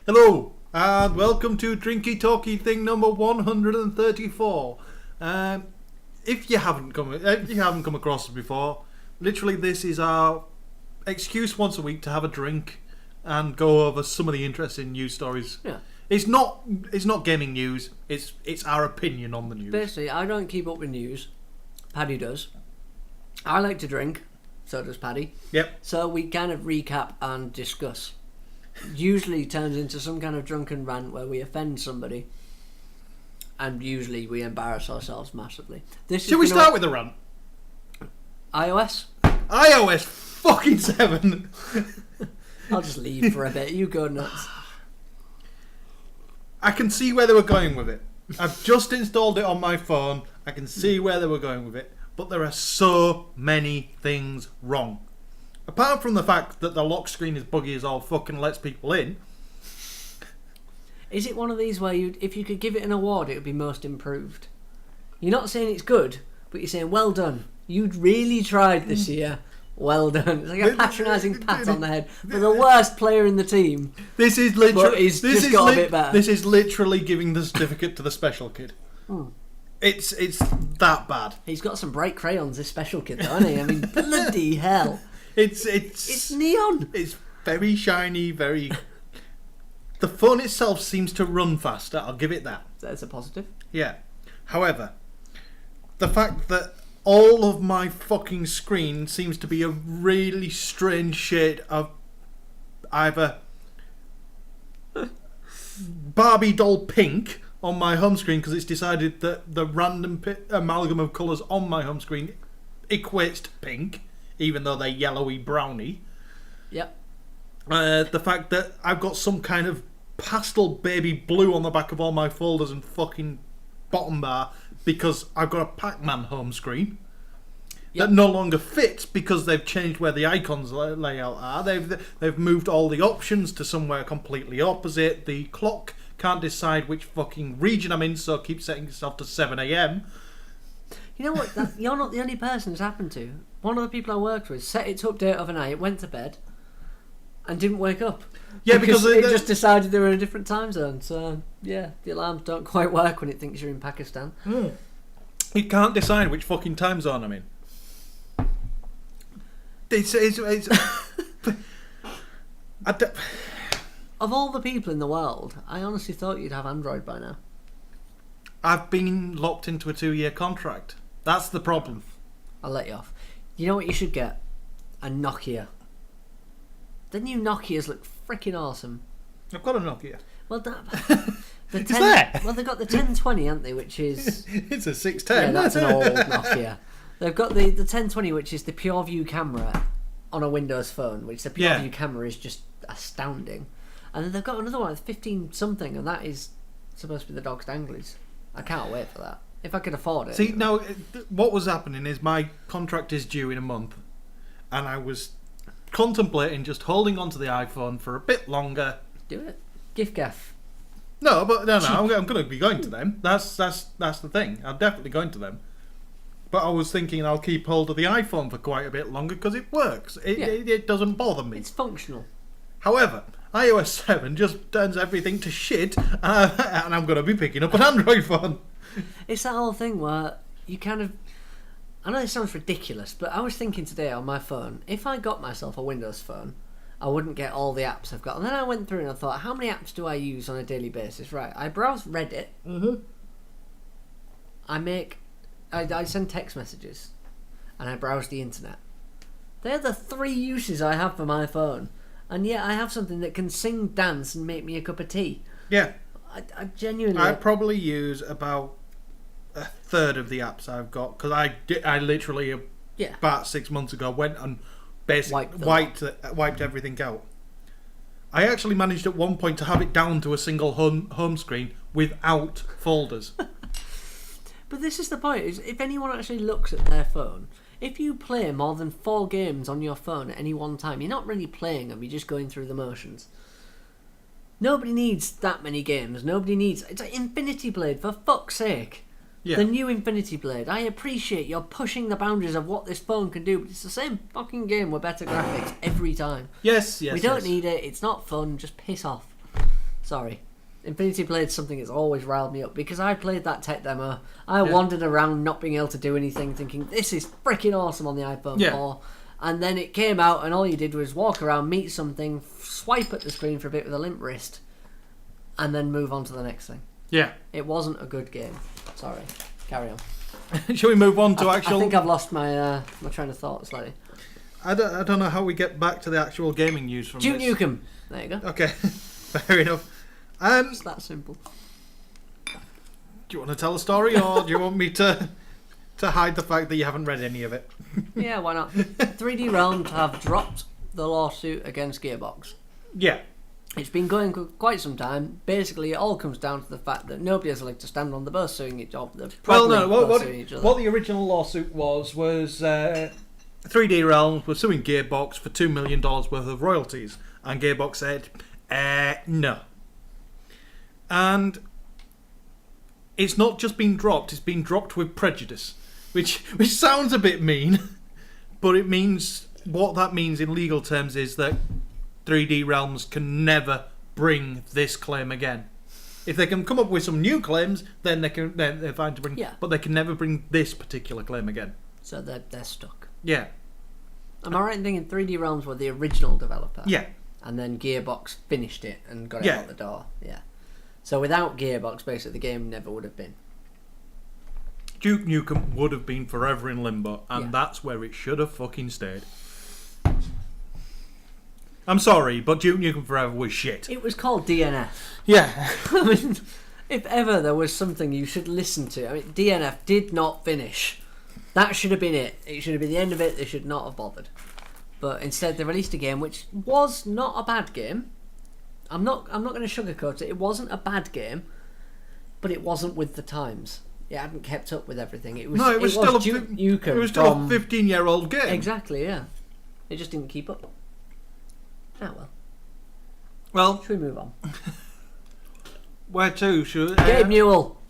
Hello, and welcome to Drinky Talky Thing number 134. If you haven't come across it before, literally this is our excuse once a week to have a drink and go over some of the interesting news stories. Yeah. It's not gaming news. It's our opinion on the news. Basically, I don't keep up with news. Paddy does. I like to drink. So does Paddy. Yep. So we kind of recap and discuss. Usually turns into some kind of drunken rant where we offend somebody. And usually we embarrass ourselves massively. Should we start with a rant? iOS? iOS fucking 7. I'll just leave for a bit. You go nuts. I can see where they were going with it. I've just installed it on my phone. I can see where they were going with it. But there are so many things wrong. Apart from the fact that the lock screen is buggy as all fuck and lets people in. Is it one of these where if you could give it an award, it would be most improved? You're not saying it's good, but you're saying well done. You'd really tried this year. Well done. It's like a patronising pat on the head for the worst player in the team. This is literally. He's got a bit better. This is literally giving the certificate to the special kid. It's that bad. He's got some bright crayons, this special kid, though, hasn't he? I mean, bloody hell. It's neon. It's very shiny, very. The phone itself seems to run faster. I'll give it that. That's a positive. Yeah. However, the fact that all of my fucking screen seems to be a really strange shade of either Barbie doll pink on my home screen because it's decided that the random amalgam of colours on my home screen equates to pink, even though they're yellowy browny. Yep. The fact that I've got some kind of pastel baby blue on the back of all my folders and fucking bottom bar because I've got a Pac-Man home screen that no longer fits because they've changed where the icons layout are. They've moved all the options to somewhere completely opposite. The clock can't decide which fucking region I'm in, so keep setting yourself to 7 a.m. You know what? You're not the only person it's happened to. One of the people I worked with set it to update overnight, went to bed, and didn't wake up. Yeah, because it just decided they were in a different time zone. So, yeah, the alarms don't quite work when it thinks you're in Pakistan. It can't decide which fucking time zone I'm in. It's Of all the people in the world, I honestly thought you'd have Android by now. I've been locked into a 2-year contract. That's the problem. I'll let you off. You know what you should get? A Nokia. The new Nokias look freaking awesome. I've got a Nokia. Well, Is there? Well, they've got the 1020, haven't they? Which is it's a 610. Yeah, that's an old Nokia. They've got the 1020, which is the pure view camera on a Windows phone, which the pure view camera is just astounding. And then they've got another one, 15 something, and that is supposed to be the dog's danglies. I can't wait for that. If I could afford it. See, now, what was happening is my contract is due in a month, and I was contemplating just holding onto the iPhone for a bit longer. Do it. Gift gaff. No, I'm going to be going to them. That's the thing. I'm definitely going to them. But I was thinking I'll keep hold of the iPhone for quite a bit longer because it works. It doesn't bother me. It's functional. However, iOS 7 just turns everything to shit, and I'm going to be picking up an Android phone. It's that whole thing where you kind of... I know this sounds ridiculous, but I was thinking today on my phone, if I got myself a Windows phone, I wouldn't get all the apps I've got. And then I went through and I thought, how many apps do I use on a daily basis? Right, I browse Reddit. I send text messages. And I browse the internet. They're the 3 uses I have for my phone. And yet I have something that can sing, dance, and make me a cup of tea. Yeah. I genuinely... I probably use about a third of the apps I've got because I literally about 6 months ago went and basically wiped everything out. I actually managed at one point to have it down to a single home screen without folders. But this is the point: is if anyone actually looks at their phone, if you play more than 4 games on your phone at any one time, you're not really playing them. You're just going through the motions. Nobody needs that many games. Nobody needs... It's like Infinity Blade, for fuck's sake. Yeah. The new Infinity Blade. I appreciate you're pushing the boundaries of what this phone can do, but it's the same fucking game with better graphics every time. Yes. We don't need it. It's not fun. Just piss off. Sorry. Infinity Blade's something that's always riled me up because I played that tech demo. I wandered around not being able to do anything, thinking this is freaking awesome on the iPhone 4. And then it came out, and all you did was walk around, meet something, swipe at the screen for a bit with a limp wrist, and then move on to the next thing. Yeah. It wasn't a good game. Sorry. Carry on. Shall we move on to actual... I think I've lost my my train of thought slightly. I don't know how we get back to the actual gaming news from Duke this. Nukem. There you go. Okay. Fair enough. It's that simple. Do you want to tell a story, or do you want me to hide the fact that you haven't read any of it? Yeah, why not? 3D Realms have dropped the lawsuit against Gearbox. Yeah. It's been going for quite some time. Basically, it all comes down to the fact that nobody has a leg to stand on. They're both suing each other. What the original lawsuit was 3D Realms was suing Gearbox for $2 million worth of royalties, and Gearbox said, no. And it's not just been dropped, it's been dropped with prejudice, which sounds a bit mean, but it means, what that means in legal terms is that 3D Realms can never bring this claim again. If they can come up with some new claims, then they're fine to bring, but they can never bring this particular claim again. So they're stuck. Yeah. Am I right in thinking 3D Realms were the original developer? Yeah. And then Gearbox finished it and got it out the door. Yeah. So without Gearbox, basically, the game never would have been. Duke Nukem would have been forever in limbo, and that's where it should have fucking stayed. I'm sorry, but Duke Nukem Forever was shit. It was called DNF. Yeah. I mean, if ever there was something you should listen to, I mean, DNF did not finish. That should have been it. It should have been the end of it. They should not have bothered. But instead, they released a game which was not a bad game. I'm not going to sugarcoat it. It wasn't a bad game, but it wasn't with the times. It hadn't kept up with everything. It was still a 15-year-old game. Exactly, yeah. It just didn't keep up. Ah, well. Well, should we move on? Where to? Gabe Newell.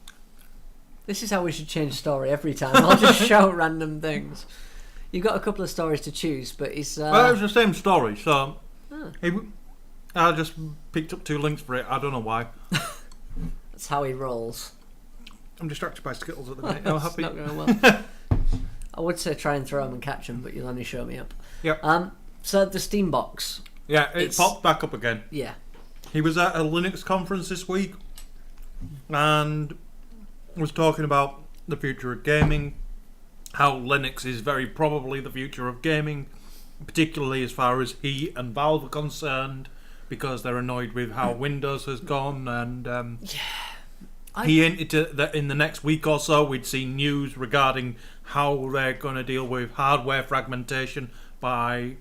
This is how we should change story every time. I'll just shout random things. You've got a couple of stories to choose, but it's... Well, it was the same story, so... I just picked up 2 links for it. I don't know why. That's how he rolls. I'm distracted by Skittles at the minute. I'm happy. Not going well. I would say try and throw them and catch them, but you'll only show me up. Yep. So the Steam Box. Yeah, it popped back up again. Yeah. He was at a Linux conference this week and was talking about the future of gaming, how Linux is very probably the future of gaming, particularly as far as he and Valve are concerned, because they're annoyed with how Windows has gone, and he hinted that in the next week or so we'd see news regarding how they're going to deal with hardware fragmentation by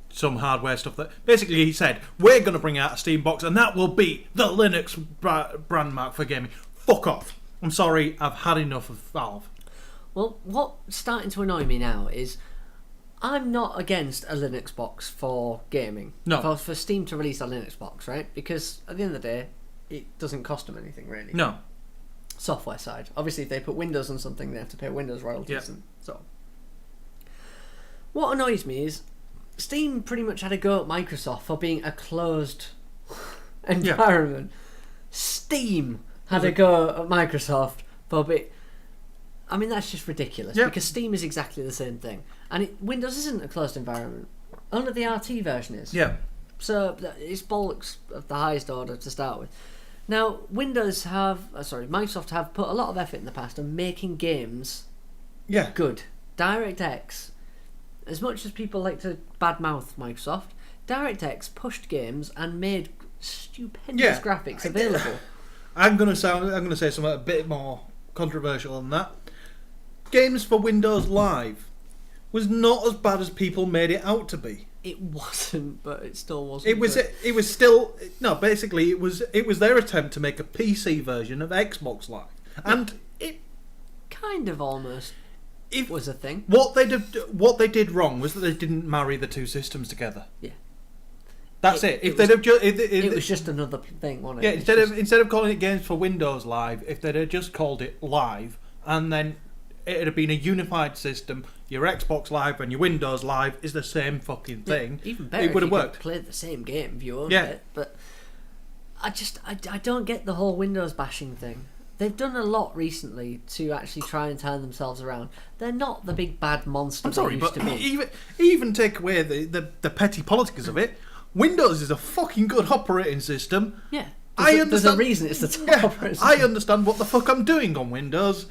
some hardware stuff. That basically, he said, we're going to bring out a Steam Box and that will be the Linux brand mark for gaming. Fuck off. I'm sorry, I've had enough of Valve. Well, what's starting to annoy me now is I'm not against a Linux box for gaming. No. For Steam to release a Linux box, right? Because at the end of the day, it doesn't cost them anything, really. No. Software side. Obviously, if they put Windows on something, they have to pay Windows royalties. And so. What annoys me is Steam pretty much had a go at Microsoft for being a closed environment. Yeah. Steam had a go at Microsoft for being... I mean, that's just ridiculous, because Steam is exactly the same thing. And Windows isn't a closed environment. Only the RT version is. Yeah. So it's bollocks of the highest order to start with. Now, Microsoft have put a lot of effort in the past on making games good. DirectX, as much as people like to badmouth Microsoft, DirectX pushed games and made stupendous graphics available. I'm going to say something a bit more controversial than that. Games for Windows Live was not as bad as people made it out to be. It wasn't, but it still wasn't. It was still no. Basically, it was their attempt to make a PC version of Xbox Live, and it kind of almost was a thing. What they did wrong was that they didn't marry the two systems together. Yeah, that's it. If they'd have it was just another thing, wasn't it? Yeah, instead of calling it Games for Windows Live, if they'd have just called it Live, and then it'd have been a unified system. Your Xbox Live and your Windows Live is the same fucking thing. Even better, it would have worked. Play the same game if you owned it. But I don't get the whole Windows bashing thing. They've done a lot recently to actually try and turn themselves around. They're not the big bad monster I'm sorry, they used but to be. even take away the petty politics of it, Windows is a fucking good operating system. Yeah. There's a reason it's the top operating system. I understand what the fuck I'm doing on Windows.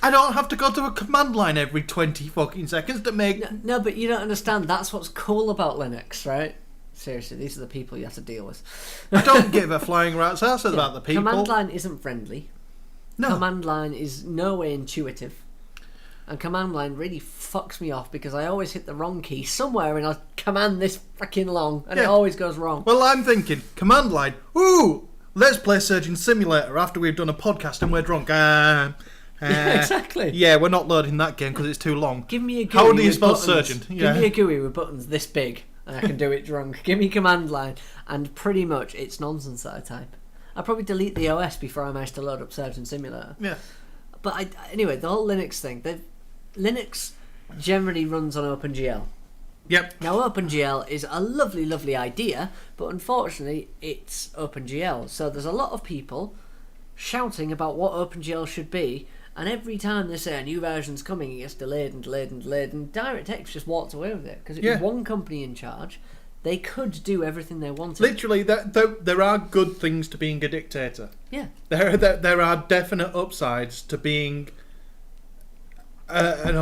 I don't have to go to a command line every 20 fucking seconds to make... No, but you don't understand. That's what's cool about Linux, right? Seriously, these are the people you have to deal with. I don't give a flying rat's ass about the people. Command line isn't friendly. No. Command line is no way intuitive. And command line really fucks me off because I always hit the wrong key somewhere and I command this freaking long and it always goes wrong. Well, I'm thinking, command line, ooh, let's play Surgeon Simulator after we've done a podcast and we're drunk. Yeah, exactly. Yeah, we're not loading that game because it's too long. Give me a GUI How do you with spell buttons. surgeon? Give me a GUI with buttons this big and I can do it drunk. Give me command line and pretty much it's nonsense that I type. I'll probably delete the OS before I manage to load up Surgeon Simulator. Yeah. But anyway, the whole Linux thing. Linux generally runs on OpenGL. Yep. Now, OpenGL is a lovely, lovely idea, but unfortunately, it's OpenGL. So there's a lot of people shouting about what OpenGL should be, and every time they say a new version's coming, it gets delayed and delayed and delayed, and DirectX just walked away with it because it was one company in charge. They could do everything they wanted. Literally, there are good things to being a dictator. Yeah. There are definite upsides to being an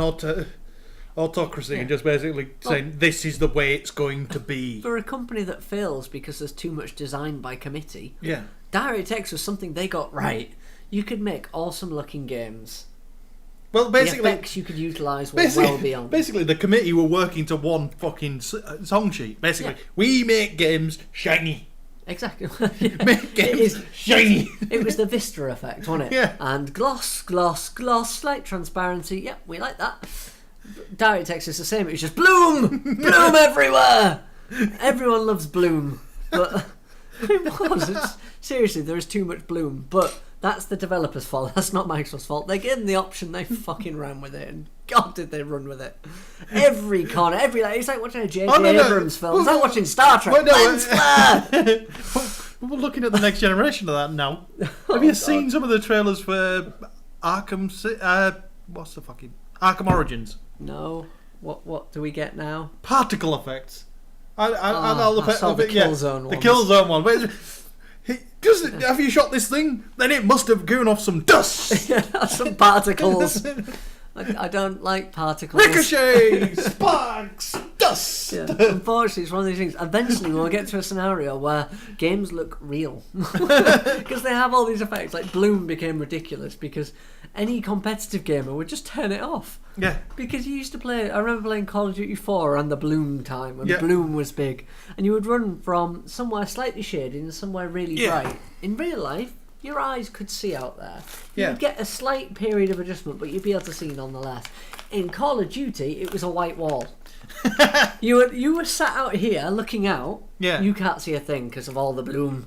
autocracy and just basically saying this is the way it's going to be. For a company that fails because there's too much design by committee, yeah, DirectX was something they got right. You could make awesome looking games. Well, basically, the effects you could utilise were well beyond. Basically, the committee were working to one fucking song sheet. Basically, we make games shiny. Exactly. Make games shiny. It was the Vista effect, wasn't it? Yeah. And gloss, gloss, gloss, slight transparency. Yep, we like that. DirectX is the same. It was just bloom, bloom everywhere. Everyone loves bloom, but it was. Seriously, there is too much bloom, but. That's the developer's fault. That's not Microsoft's fault. They gave them the option. They fucking ran with it, and God, did they run with it! Every corner, it's like watching a J.J. Abrams film. It's like watching Star Trek. Lens flare. We're looking at the next generation of that now. Have you seen some of the trailers for Arkham? What's the fucking Arkham Origins? No. What do we get now? Particle effects. I saw the Killzone one. The Killzone one. Have you shot this thing? Then it must have given off some dust. Some particles. I don't like particles. Ricochet, sparks, dust. Yeah. Unfortunately, it's one of these things. Eventually, we'll get to a scenario where games look real. Because they have all these effects. Like, Bloom became ridiculous because any competitive gamer would just turn it off. Yeah. Because you used to play... I remember playing Call of Duty 4 around the Bloom time, when Yeah. Bloom was big. And you would run from somewhere slightly shady and somewhere really Yeah. bright. In real life, your eyes could see out there. Yeah. You'd get a slight period of adjustment, but you'd be able to see nonetheless. In Call of Duty, it was a white wall. You were sat out here looking out. Yeah. You can't see a thing because of all the bloom.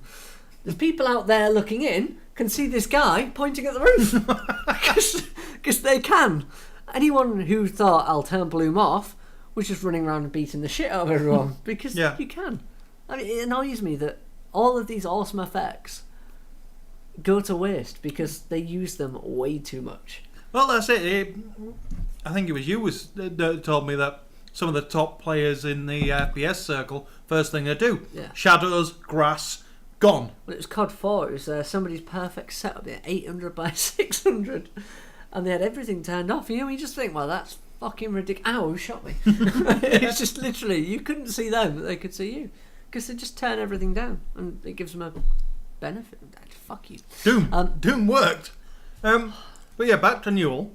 There's people out there looking in can see this guy pointing at the roof because they can. Anyone who thought I'll turn bloom off was just running around and beating the shit out of everyone because you can. I mean, it annoys me that all of these awesome effects go to waste because they use them way too much. Well, that's it. I think it was you that told me that some of the top players in the PS circle, first thing they do, shadows, grass, gone. Well, it was COD 4. It was somebody's perfect setup at 800 by 600, and they had everything turned off. You just think, well, that's fucking ridiculous. Ow, who shot me? It's just literally, you couldn't see them, but they could see you. Because they just turn everything down, and it gives them a benefit. Fuck you. Doom worked. But yeah, back to Newell.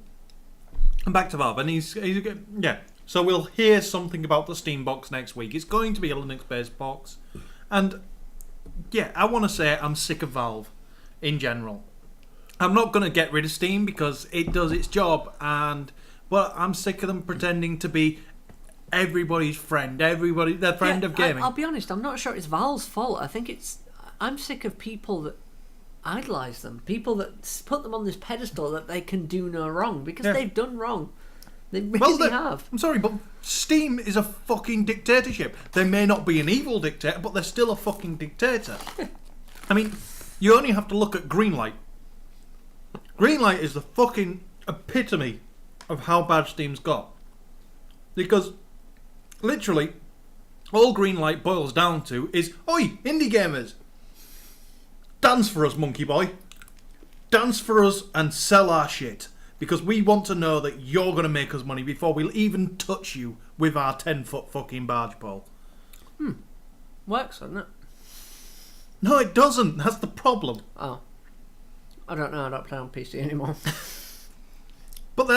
And back to Valve. And he's so we'll hear something about the Steam box next week. It's going to be a Linux-based box. And yeah, I want to say I'm sick of Valve in general. I'm not going to get rid of Steam because it does its job. And, well, I'm sick of them pretending to be everybody's friend. Their friend of gaming. I'll be honest, I'm not sure it's Valve's fault. I think I'm sick of people that idolise them. People that put them on this pedestal that they can do no wrong because they've done wrong. They really have. I'm sorry, but Steam is a fucking dictatorship. They may not be an evil dictator, but they're still a fucking dictator. I mean, you only have to look at Greenlight. Greenlight is the fucking epitome of how bad Steam's got. Because, literally, all Greenlight boils down to is, oi, indie gamers! Dance for us, monkey boy. Dance for us and sell our shit. Because we want to know that you're going to make us money before we'll even touch you with our 10-foot fucking barge pole. Works, doesn't it? No, it doesn't. That's the problem. Oh. I don't know. I don't play on PC anymore. But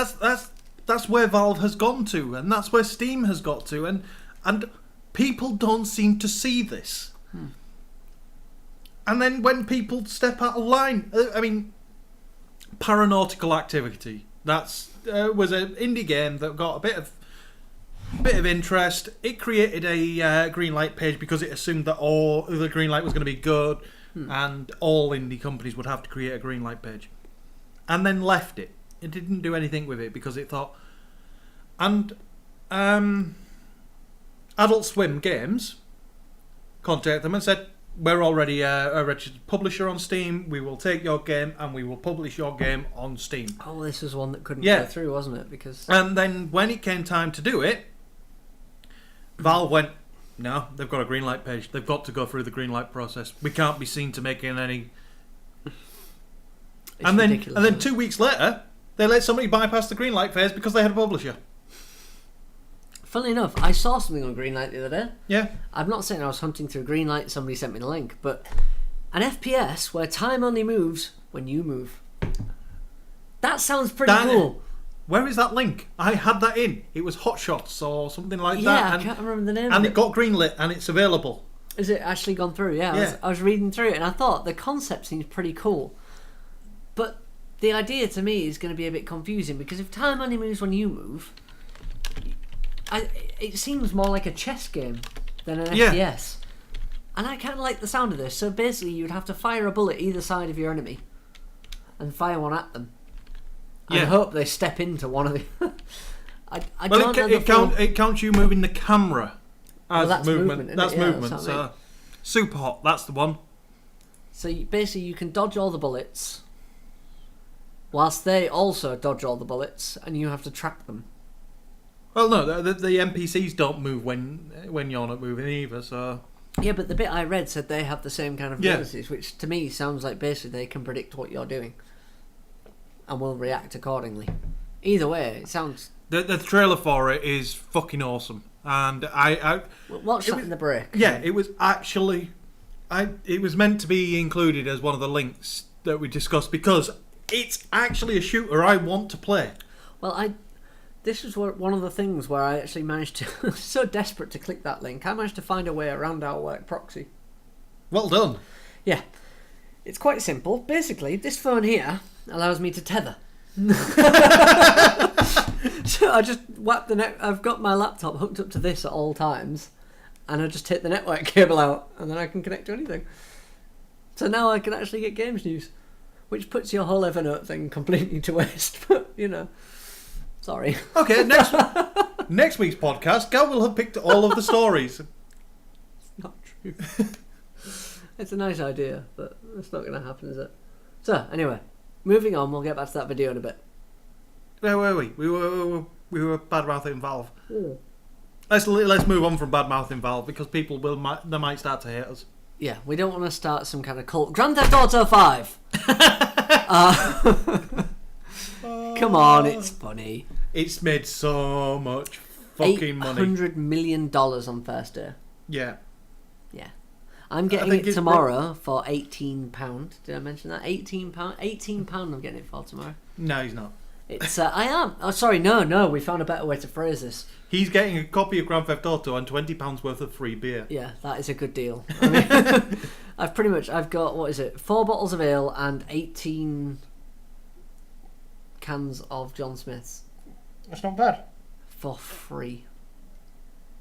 that's where Valve has gone to, and that's where Steam has got to, and people don't seem to see this. And then when people step out of line, I mean, Paranautical Activity. That's was an indie game that got a bit of interest. It created a Greenlight page because it assumed that all the Greenlight was going to be good, and all indie companies would have to create a Greenlight page, and then left it. It didn't do anything with it because it thought, and Adult Swim Games contacted them and said, we're already a registered publisher on Steam. We will take your game and we will publish your game on Steam. Oh, this was one that couldn't go through, wasn't it? Because and then when it came time to do it, Valve went, no, they've got a Greenlight page. They've got to go through the Greenlight process. We can't be seen to making any. And then 2 weeks later, they let somebody bypass the Greenlight phase because they had a publisher. Funnily enough, I saw something on Greenlight the other day. Yeah. I'm not saying I was hunting through Greenlight, somebody sent me the link, but an FPS where time only moves when you move. That sounds pretty cool. Where is that link? I had that in. It was Hot Shots or something like that. Yeah, I can't remember the name and of it got greenlit and it's available. Is it actually gone through? Yeah. I was reading through it and I thought the concept seems pretty cool. But the idea to me is going to be a bit confusing because if time only moves when you move, it seems more like a chess game than an FPS. And I kind of like the sound of this. So basically you'd have to fire a bullet either side of your enemy and fire one at them. And hope they step into one of the... It counts you moving the camera as that's movement. That's movement. That's So, Super Hot, that's the one. So basically you can dodge all the bullets whilst they also dodge all the bullets and you have to track them. Well, no, the NPCs don't move when you're not moving either, so... Yeah, but the bit I read said they have the same kind of abilities, which to me sounds like basically they can predict what you're doing and will react accordingly. Either way, it sounds... The trailer for it is fucking awesome. And I watch that in the break. Yeah, it was actually... it was meant to be included as one of the links that we discussed because it's actually a shooter I want to play. Well, this was one of the things where I actually managed to... I was so desperate to click that link, I managed to find a way around our work proxy. Well done. Yeah. It's quite simple. Basically, this phone here allows me to tether. So I just whap the net. I've got my laptop hooked up to this at all times, and I just take the network cable out, and then I can connect to anything. So now I can actually get games news, which puts your whole Evernote thing completely to waste. But sorry. Okay, next week's podcast, Gal will have picked all of the stories. It's not true. It's a nice idea, but it's not going to happen, is it? So anyway, moving on. We'll get back to that video in a bit. Where were we? We were bad-mouthing Valve. Ooh. Let's move on from bad-mouthing Valve because people they might start to hate us. Yeah, we don't want to start some kind of cult. Grand Theft Auto 5. Come on, it's funny. It's made so much fucking money. $800 million on first day. Yeah. Yeah. I'm getting it tomorrow for £18. Did I mention that? £18? £18 I'm getting it for tomorrow. No, he's not. It's I am. Oh, sorry, no. We found a better way to phrase this. He's getting a copy of Grand Theft Auto and £20 worth of free beer. Yeah, that is a good deal. I mean, I've got, what is it, 4 bottles of ale and 18 cans of John Smith's. That's not bad. For free.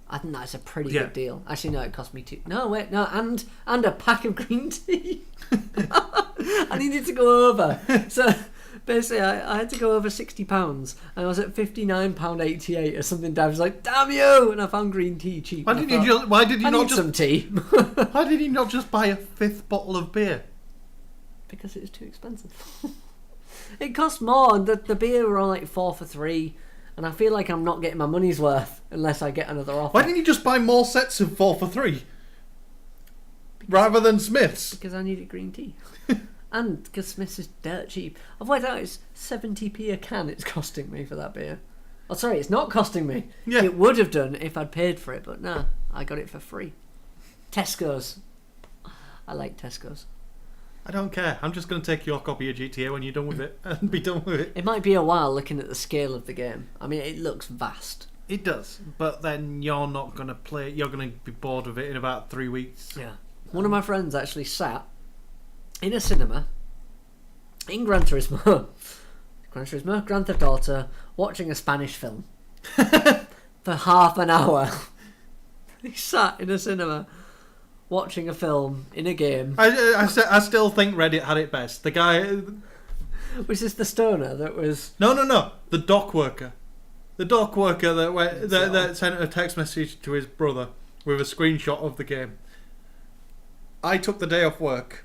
I think that's a pretty good deal. Actually, no, it cost me 2. No, wait, no, and a pack of green tea. I needed to go over. So Basically, I had to go over £60, and I was at £59.88 or something. Dad was like, "Damn you!" And I found green tea cheap. Why did you I not need just some tea? Why did you not just buy a 5th bottle of beer? Because it was too expensive. It cost more, and the beer were on like 4 for £3, and I feel like I'm not getting my money's worth unless I get another offer. Why didn't you just buy more sets of 4 for £3 rather than Smith's? Because I needed green tea. And because Smith's is dirt cheap. I've worked out it's 70p a can it's costing me for that beer. Oh, sorry, it's not costing me. Yeah. It would have done if I'd paid for it, but no, I got it for free. Tesco's. I like Tesco's. I don't care. I'm just going to take your copy of GTA when you're done with it and be done with it. It might be a while looking at the scale of the game. I mean, it looks vast. It does, but then you're not going to play it. You're going to be bored of it in about 3 weeks. Yeah. One of my friends actually sat in a cinema in Gran Turismo, Grand Theft Auto, watching a Spanish film for half an hour. He sat in a cinema watching a film in a game. I still think Reddit had it best. The guy... Was this the stoner that was... No. The dock worker. The dock worker that sent a text message to his brother with a screenshot of the game. I took the day off work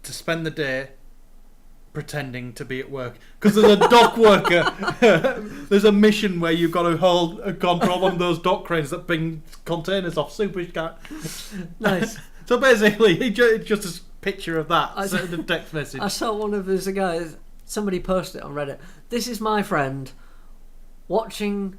to spend the day pretending to be at work. Because there's a dock worker. There's a mission where you've got to hold a control on those dock cranes that bring containers off Supercar. Nice. So basically, just a picture of that. Sent a text message. I saw one of his guys, somebody posted it on Reddit. This is my friend playing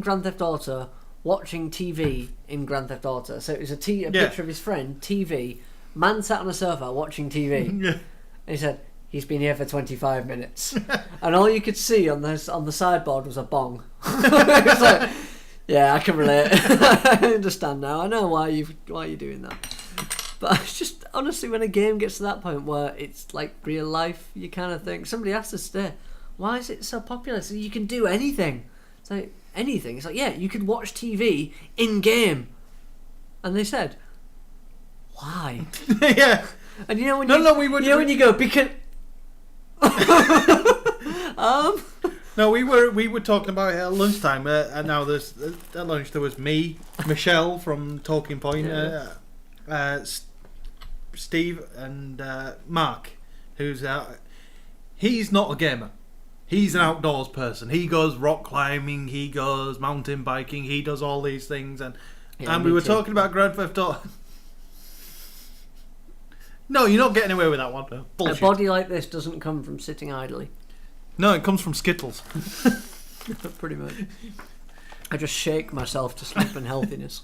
Grand Theft Auto, watching TV in Grand Theft Auto. So it was a picture of his friend, TV, man sat on a sofa watching TV. Yeah. And he said, he's been here for 25 minutes. And all you could see on the sideboard was a bong. It's like, yeah, I can relate. I understand now. I know why you're doing that. But it's just, honestly, when a game gets to that point where it's like real life, you kind of think, somebody has to stay. Why is it so popular? So you can do anything. It's like, anything. It's like, yeah, you could watch TV in-game. And they said, why? Yeah. And you know when when you go, because... No, we were talking about it at lunchtime, and now there's at lunch there was me, Michelle from Talking Point, Steve, and Mark, who's he's not a gamer. He's an outdoors person. He goes rock climbing, he goes mountain biking, he does all these things, and we were talking about Grand Theft Auto. No, you're not getting away with that one. No. Bullshit. A body like this doesn't come from sitting idly. No, it comes from Skittles. Pretty much. I just shake myself to sleep and healthiness.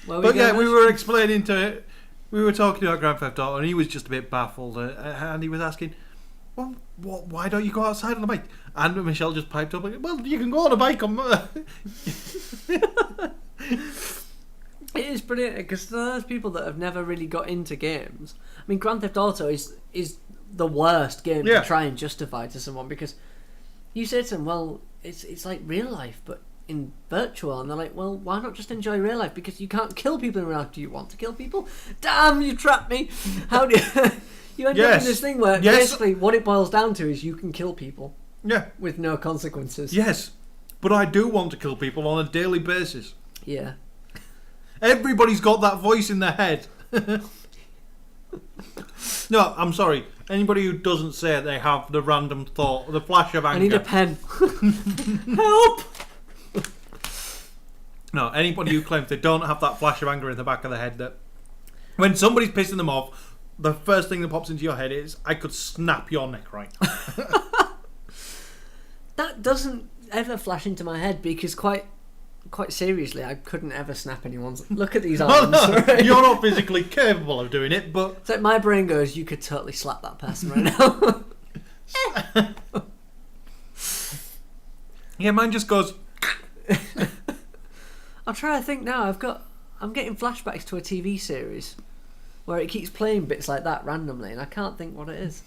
But yeah, we were explaining to it. We were talking about Grand Theft Auto, and he was just a bit baffled, and he was asking, "Well, why don't you go outside on a bike?" And Michelle just piped up, like, "Well, you can go on a bike on." It is brilliant because there's people that have never really got into games. I mean, Grand Theft Auto is the worst game to try and justify to someone, because you say to them, "Well, it's like real life, but in virtual," and they're like, "Well, why not just enjoy real life? Because you can't kill people in real life. Do you want to kill people? Damn, you trapped me! How do you end up in this thing where basically what it boils down to is you can kill people, with no consequences." Yes, but I do want to kill people on a daily basis. Yeah. Everybody's got that voice in their head. No, I'm sorry. Anybody who doesn't say they have the random thought, the flash of anger. I need a pen. Help! No, anybody who claims they don't have that flash of anger in the back of their head, that when somebody's pissing them off, the first thing that pops into your head is, I could snap your neck right. That doesn't ever flash into my head, because quite seriously, I couldn't ever snap anyone's. Look at these arms. No, right? You're not physically capable of doing it, but it's like my brain goes, you could totally slap that person right now. Yeah, mine just goes. I'll try to think now. I'm getting flashbacks to a TV series where it keeps playing bits like that randomly, and I can't think what it is.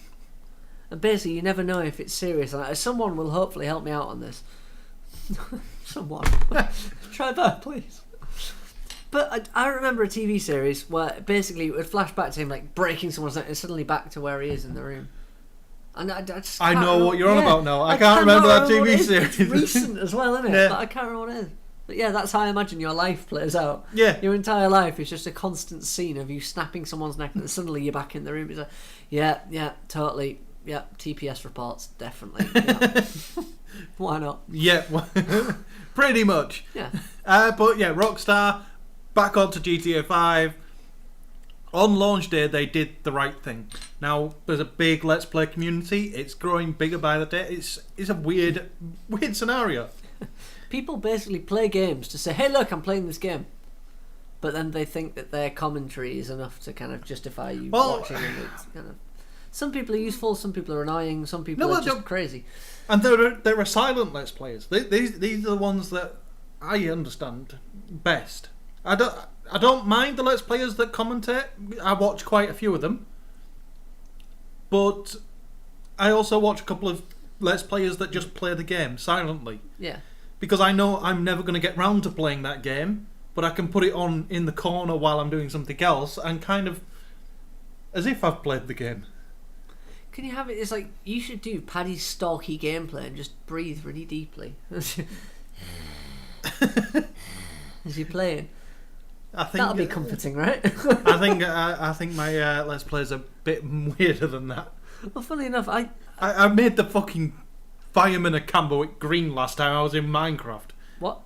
And basically, you never know if it's serious. And someone will hopefully help me out on this. Someone. Try that, please. But I remember a TV series where basically it would flash back to him like breaking someone's neck and suddenly back to where he is in the room. And I just I can't know remember, what you're on about now. I I can't remember that what TV it is. series. It's recent as well, isn't it? Yeah. But I can't remember what it is. But yeah, that's how I imagine your life plays out. Yeah. Your entire life is just a constant scene of you snapping someone's neck and then suddenly you're back in the room. It's like, yeah, totally. Yeah, TPS reports, definitely. Yeah. Why not? Yeah, pretty much. Yeah. But yeah, Rockstar back onto GTA 5. On launch day, they did the right thing. Now, there's a big Let's Play community. It's growing bigger by the day. It's a weird scenario. People basically play games to say, hey, look, I'm playing this game. But then they think that their commentary is enough to kind of justify you watching it. It's kind of... Some people are useful, some people are annoying, some people are just crazy. And there are silent Let's Players. These are the ones that I understand best. I don't mind the Let's Players that commentate. I watch quite a few of them. But I also watch a couple of Let's Players that just play the game silently. Yeah. Because I know I'm never going to get round to playing that game, but I can put it on in the corner while I'm doing something else and kind of as if I've played the game. Can you have it? It's like you should do Paddy's stalky gameplay and just breathe really deeply as you're playing. I think that'll be comforting, right? I think my Let's Play is a bit weirder than that. Well, funny enough, I made the fucking fireman of Camberwick Green last time I was in Minecraft. What?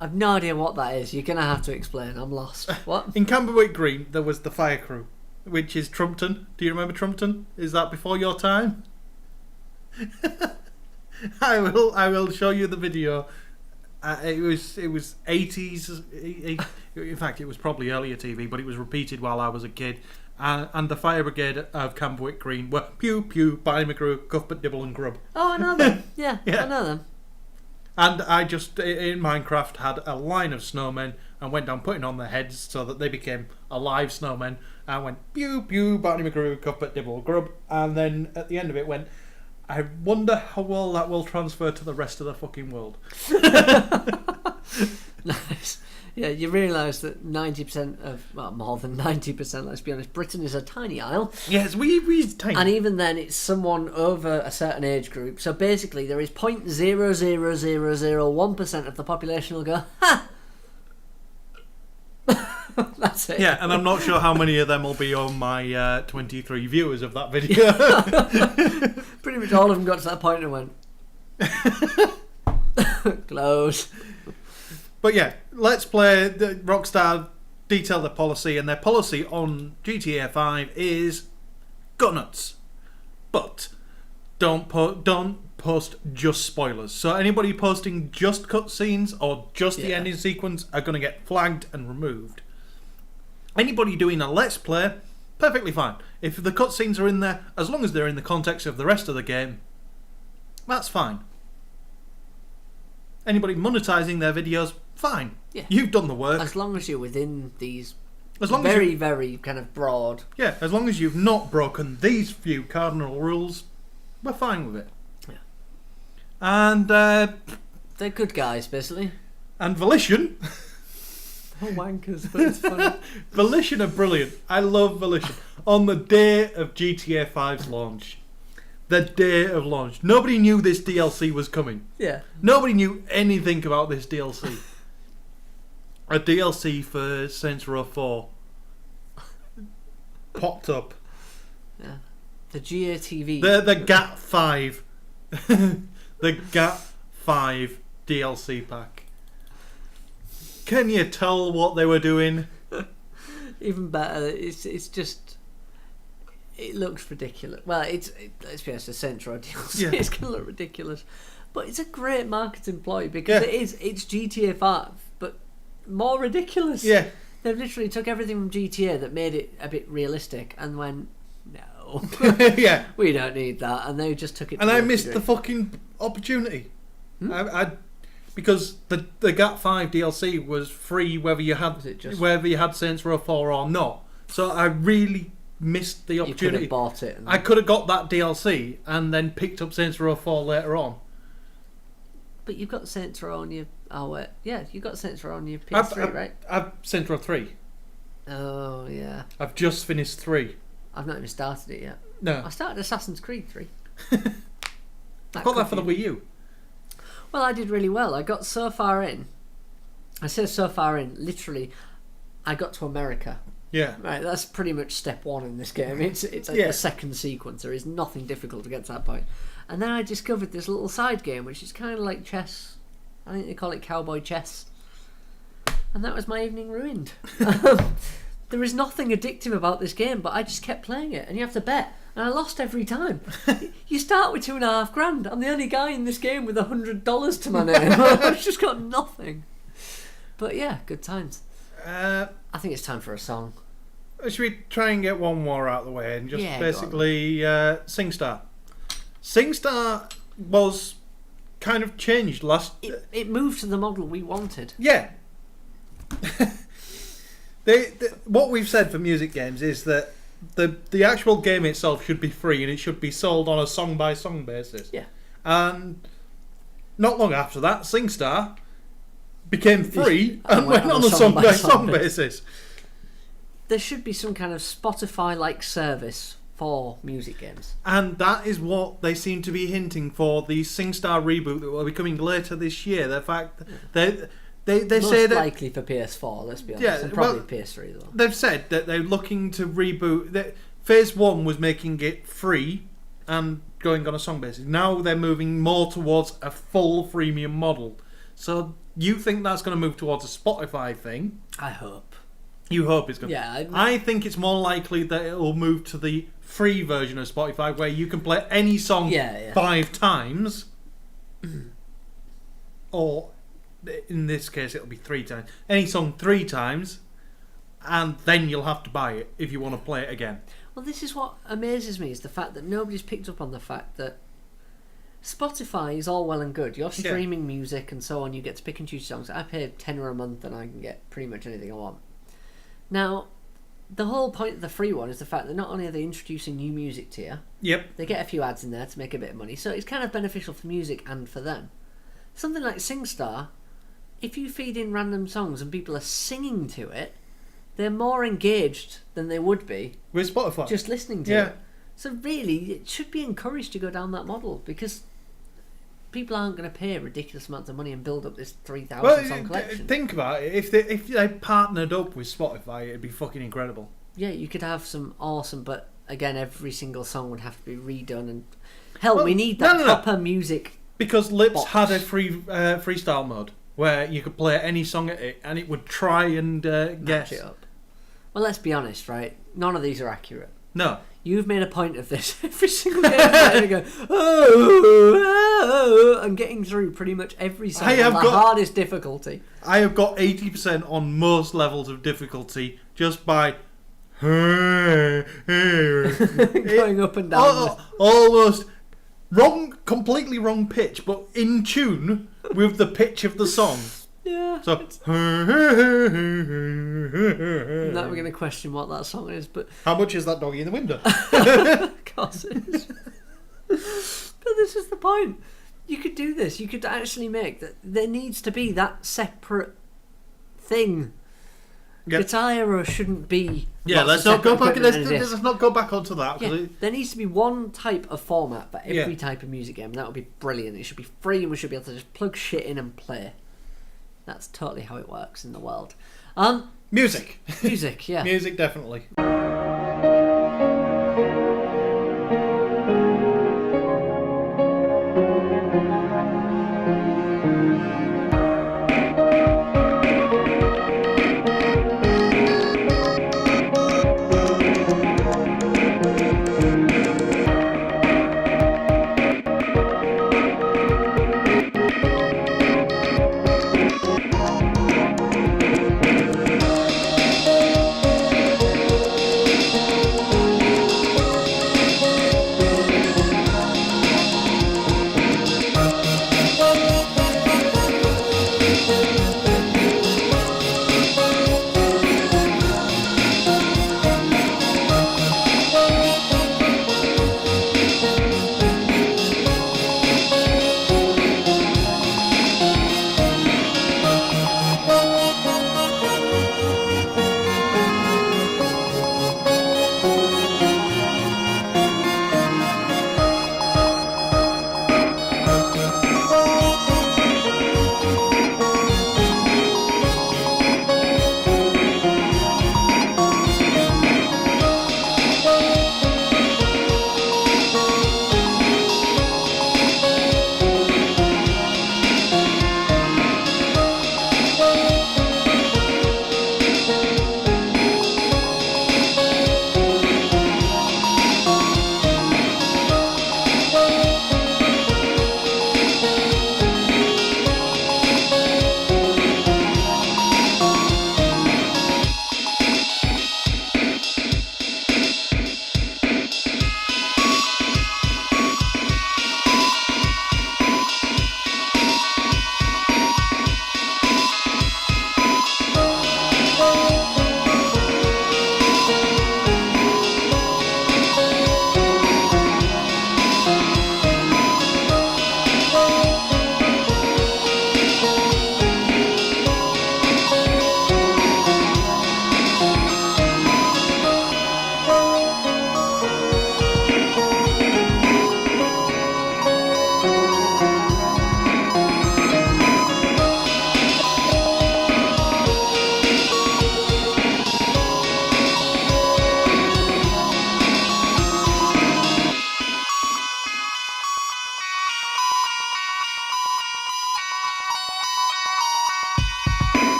I've no idea what that is. You're gonna have to explain. I'm lost. What? In Camberwick Green, there was the fire crew, which is Trumpton. Do you remember Trumpton? Is that before your time? I will show you the video. It was 80s. In fact, it was probably earlier TV, but it was repeated while I was a kid. And the fire brigade of Camberwick Green were Pew Pew, Barney McGrew, Cuthbert, Dibble and Grub. Oh, I know them. Yeah, I know them. And I just, in Minecraft, had a line of snowmen and went down putting on their heads so that they became alive snowmen. And went Pew Pew, Barney McGrew, Cuthbert, Dibble, Grub. And then at the end of it went, I wonder how well that will transfer to the rest of the fucking world. Nice. Yeah, you realise that 90% of, well, more than 90%, let's be honest, Britain is a tiny isle. Yes, we're tiny. And even then, it's someone over a certain age group. So basically, there is 0.00001% of the population will go, ha! That's it. Yeah, and I'm not sure how many of them will be on my 23 viewers of that video. Pretty much all of them got to that point and went, close. But yeah, Let's Play, the Rockstar detail their policy, and their policy on GTA 5 is go nuts. But don't post just spoilers. So anybody posting just cutscenes or just the ending sequence are going to get flagged and removed. Anybody doing a Let's Play, perfectly fine. If the cutscenes are in there, as long as they're in the context of the rest of the game, that's fine. Anybody monetizing their videos, fine. Yeah. You've done the work. As long as you're within these very kind of broad. Yeah, as long as you've not broken these few cardinal rules, we're fine with it. Yeah. And they're good guys, basically. And Volition. Oh, wankers, but it's funny. Volition are brilliant. I love Volition. On the day of GTA 5's launch. The day of launch. Nobody knew this DLC was coming. Yeah. Nobody knew anything about this DLC. A DLC for Saints Row 4 popped up. Yeah. The GATV. The GAT 5. The GAT 5 DLC pack. Can you tell what they were doing? Even better. It's just... It looks ridiculous. Well, let's be honest, it's Saints Row DLC. Yeah. It's going to look ridiculous. But it's a great marketing ploy because it's GTA 5, but more ridiculous. Yeah. They've literally took everything from GTA that made it a bit realistic and went, no. Yeah. We don't need that. And they just took it to and I missed the fucking opportunity. Because the GAT 5 DLC was free whether you had Saints Row 4 or not. So I really missed the opportunity. You could have bought it. I could have got that DLC and then picked up Saints Row 4 later on. But you've got Saints Row on your Oh, wait. Yeah, you got Saints Row on your PS3, right? I've Saints Row 3. Oh, yeah. I've just finished 3. I've not even started it yet. No. I started Assassin's Creed 3. I've got that for the Wii U. Well, I did really well. I got so far in. I say so far in, literally, I got to America. Yeah. Right, that's pretty much step one in this game. It's a second sequence. There is nothing difficult to get to that point. And then I discovered this little side game, which is kind of like chess. I think they call it cowboy chess. And that was my evening ruined. There is nothing addictive about this game, but I just kept playing it, and you have to bet. And I lost every time. You start with $2.5 grand. I'm the only guy in this game with $100 to my name. I've just got nothing. But yeah, good times. I think it's time for a song. Should we try and get one more out of the way and just basically SingStar? SingStar was kind of changed last... It moved to the model we wanted. Yeah. What we've said for music games is that the actual game itself should be free and it should be sold on a song-by-song basis. Yeah. And not long after that, SingStar became free and went on a song-by-song basis. There should be some kind of Spotify-like service for music games. And that is what they seem to be hinting for the SingStar reboot that will be coming later this year. The fact that they Most say that... likely for PS4, let's be honest. And probably PS3 though. They've said that they're looking to reboot... Phase 1 was making it free and going on a song basis. Now they're moving more towards a full freemium model. So you think that's going to move towards a Spotify thing? I hope. You hope it's going to. Yeah, I think it's more likely that it will move to the free version of Spotify where you can play any song 5 times. Or, in this case, it'll be 3 times. Any song 3 times, and then you'll have to buy it if you want to play it again. Well, this is what amazes me, is the fact that nobody's picked up on the fact that Spotify is all well and good. You're streaming music and so on, you get to pick and choose songs. I pay $10 a month and I can get pretty much anything I want. Now, the whole point of the free one is the fact that not only are they introducing new music to you, they get a few ads in there to make a bit of money, so it's kind of beneficial for music and for them. Something like SingStar, if you feed in random songs and people are singing to it, they're more engaged than they would be with Spotify just listening to it. So really, it should be encouraged to go down that model, because people aren't going to pay ridiculous amounts of money and build up this 3,000 song collection. Think about it. If they partnered up with Spotify, it'd be fucking incredible. Yeah, you could have some awesome, but again, every single song would have to be redone. And hell, we need that proper music. Because Lips had a freestyle mode where you could play any song at it, and it would try and guess it up. Well, let's be honest, right? None of these are accurate. No. You've made a point of this every single game. You go, oh, I'm getting through pretty much every song on the hardest difficulty. I have got 80% on most levels of difficulty just by going up and down. Almost wrong, completely wrong pitch, but in tune with the pitch of the song. Yeah. So now we're going to question what that song is, but how much is that doggy in the window? Of course it is. But this is the point. You could do this. You could actually make that. There needs to be that separate thing. Yep. Guitar Hero shouldn't be. Yeah, let's not go back. Let's not go back onto that. Yeah, there needs to be one type of format for every type of music game. That would be brilliant. It should be free, and we should be able to just plug shit in and play. That's totally how it works in the world. Music. Music, yeah. Music, definitely.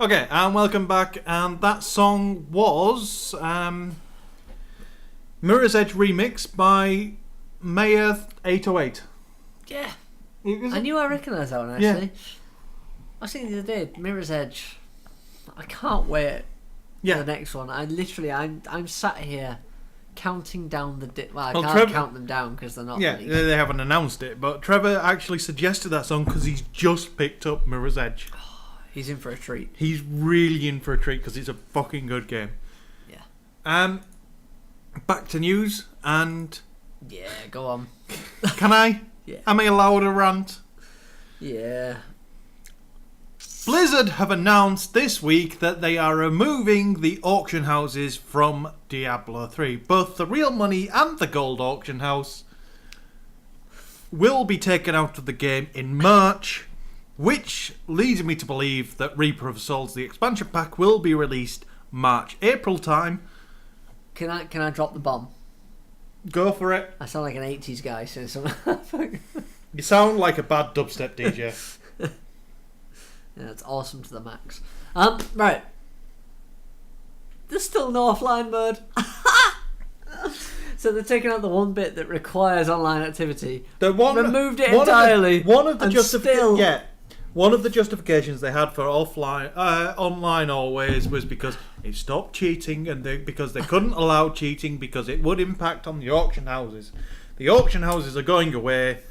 Okay, and welcome back. And that song was Mirror's Edge remix by Mayor 808. Yeah. I knew I recognised that one, actually. Yeah. I was thinking the other day, Mirror's Edge. I can't wait for the next one. I'm sat here counting down the... I can't count them down because they're not released. They haven't announced it, but Trevor actually suggested that song because he's just picked up Mirror's Edge. He's in for a treat. He's really in for a treat because it's a fucking good game. Yeah. Back to news, and... Yeah, go on. Can I? Yeah. Am I allowed a rant? Yeah. Blizzard have announced this week that they are removing the auction houses from Diablo 3. Both the real money and the gold auction house will be taken out of the game in March, which leads me to believe that Reaper of Souls, the expansion pack, will be released March-April time. Can I drop the bomb? Go for it. I sound like an 80s guy saying something. You sound like a bad dubstep DJ. Yeah, it's awesome to the max. Right. There's still no offline mode. So they're taking out the one bit that requires online activity. Removed it entirely. One of the justifications they had for offline, online always was because it stopped cheating, and because they couldn't allow cheating because it would impact on the auction houses. The auction houses are going away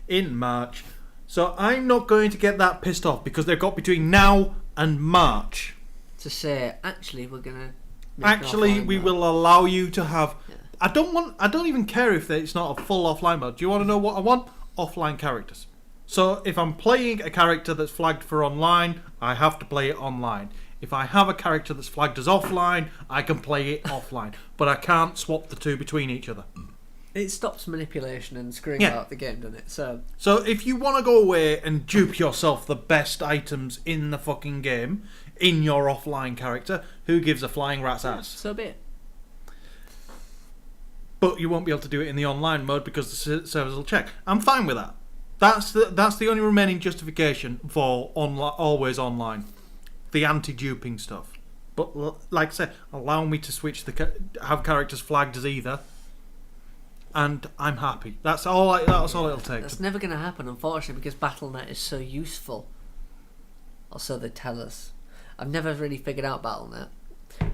in March, so I'm not going to get that pissed off because they've got between now and March to say, actually, we're gonna. We will allow you to have. Yeah. I don't even care if it's not a full offline mode. Do you want to know what I want? Offline characters. So if I'm playing a character that's flagged for online, I have to play it online. If I have a character that's flagged as offline, I can play it offline. But I can't swap the two between each other. It stops manipulation and screwing out the game, doesn't it? So if you want to go away and dupe yourself the best items in the fucking game in your offline character, who gives a flying rat's ass? So be it. But you won't be able to do it in the online mode because the servers will check. I'm fine with that. That's the only remaining justification for always online, the anti-duping stuff. But like I said, allow me to switch have characters flagged as either, and I'm happy. That's all it'll take. That's never going to happen, unfortunately, because Battle.net is so useful. Or so they tell us. I've never really figured out Battle.net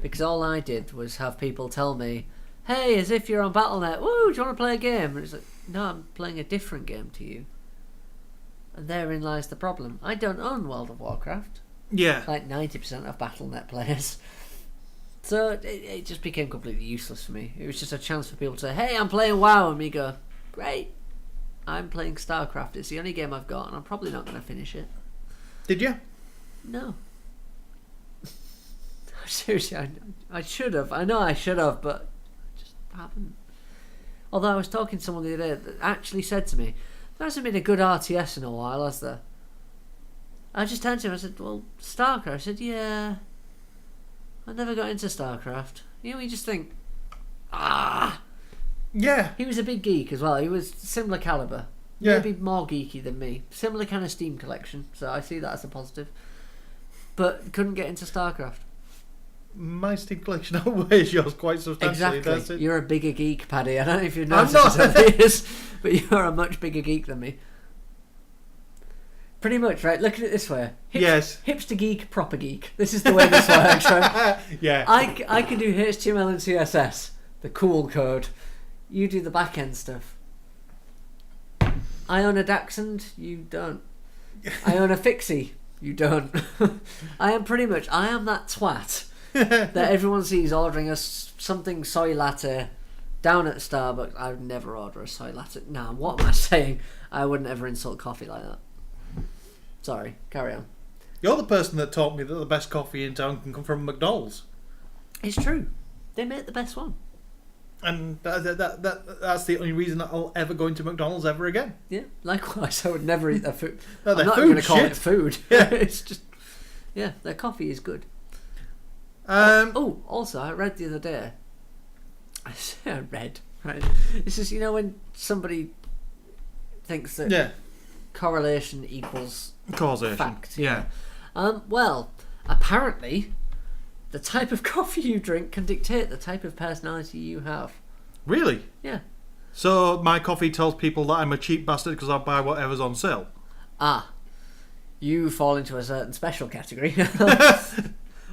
because all I did was have people tell me, "Hey, as if you're on Battle.net. Woo, do you want to play a game?" And it's like, no, I'm playing a different game to you. And therein lies the problem. I don't own World of Warcraft. Yeah. Like 90% of Battle.net players. So it just became completely useless for me. It was just a chance for people to say, "Hey, I'm playing WoW," and me go, "Great, I'm playing StarCraft. It's the only game I've got, and I'm probably not going to finish it." Did you? No. Seriously, I should have. I know I should have, but I just haven't. Although I was talking to someone the other day that actually said to me, "There hasn't been a good RTS in a while, has there?" I just turned to him and I said, "Well, StarCraft." I said, "Yeah, I never got into StarCraft." You just think, Yeah. He was a big geek as well. He was similar caliber. Yeah. Maybe more geeky than me. Similar kind of Steam collection, so I see that as a positive. But couldn't get into StarCraft. My Steam collection outweighs yours quite substantially. Exactly. You're a bigger geek, Paddy. I don't know if you've noticed this, but you're a much bigger geek than me. Pretty much, right? Look at it this way. Yes. Hipster geek, proper geek. This is the way this works, right? Yeah. I can do HTML and CSS, the cool code. You do the back end stuff. I own a Dachshund, you don't. I own a Fixie, you don't. I am that twat that everyone sees ordering us something soy latte down at Starbucks. I would never order a soy latte. Nah, what am I saying? I wouldn't ever insult coffee like that. Sorry, carry on. You're the person that taught me that the best coffee in town can come from McDonald's. It's true. They make the best one. And that's the only reason that I'll ever go into McDonald's ever again. Yeah, likewise. I would never eat their food. No, I'm not going to call it food. Yeah. It's just... Yeah, their coffee is good. Also, I read the other day... I read, right? This is, when somebody thinks that correlation equals causation. fact. Yeah. Well, apparently, the type of coffee you drink can dictate the type of personality you have. Really? Yeah. So my coffee tells people that I'm a cheap bastard because I buy whatever's on sale. You fall into a certain special category.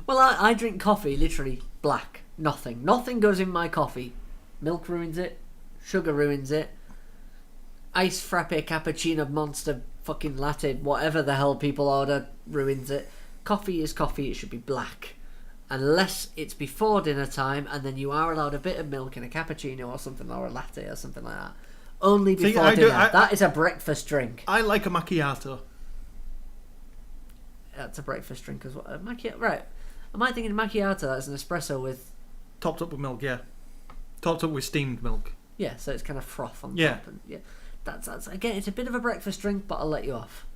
Well, I drink coffee literally black. Nothing goes in my coffee. Milk ruins it. Sugar ruins it. Iced frappe, cappuccino, monster, fucking latte, whatever the hell people order ruins it. Coffee is coffee. It should be black. Unless it's before dinner time and then you are allowed a bit of milk in a cappuccino or something, or a latte or something like that. Only before dinner. That is a breakfast drink. I like a macchiato. That's a breakfast drink as well. Right. Am I thinking macchiato? That's an espresso with... Topped up with milk, yeah. Topped up with steamed milk. Yeah, so it's kind of froth on Yeah. top. And, yeah. That's again, it's a bit of a breakfast drink, but I'll let you off.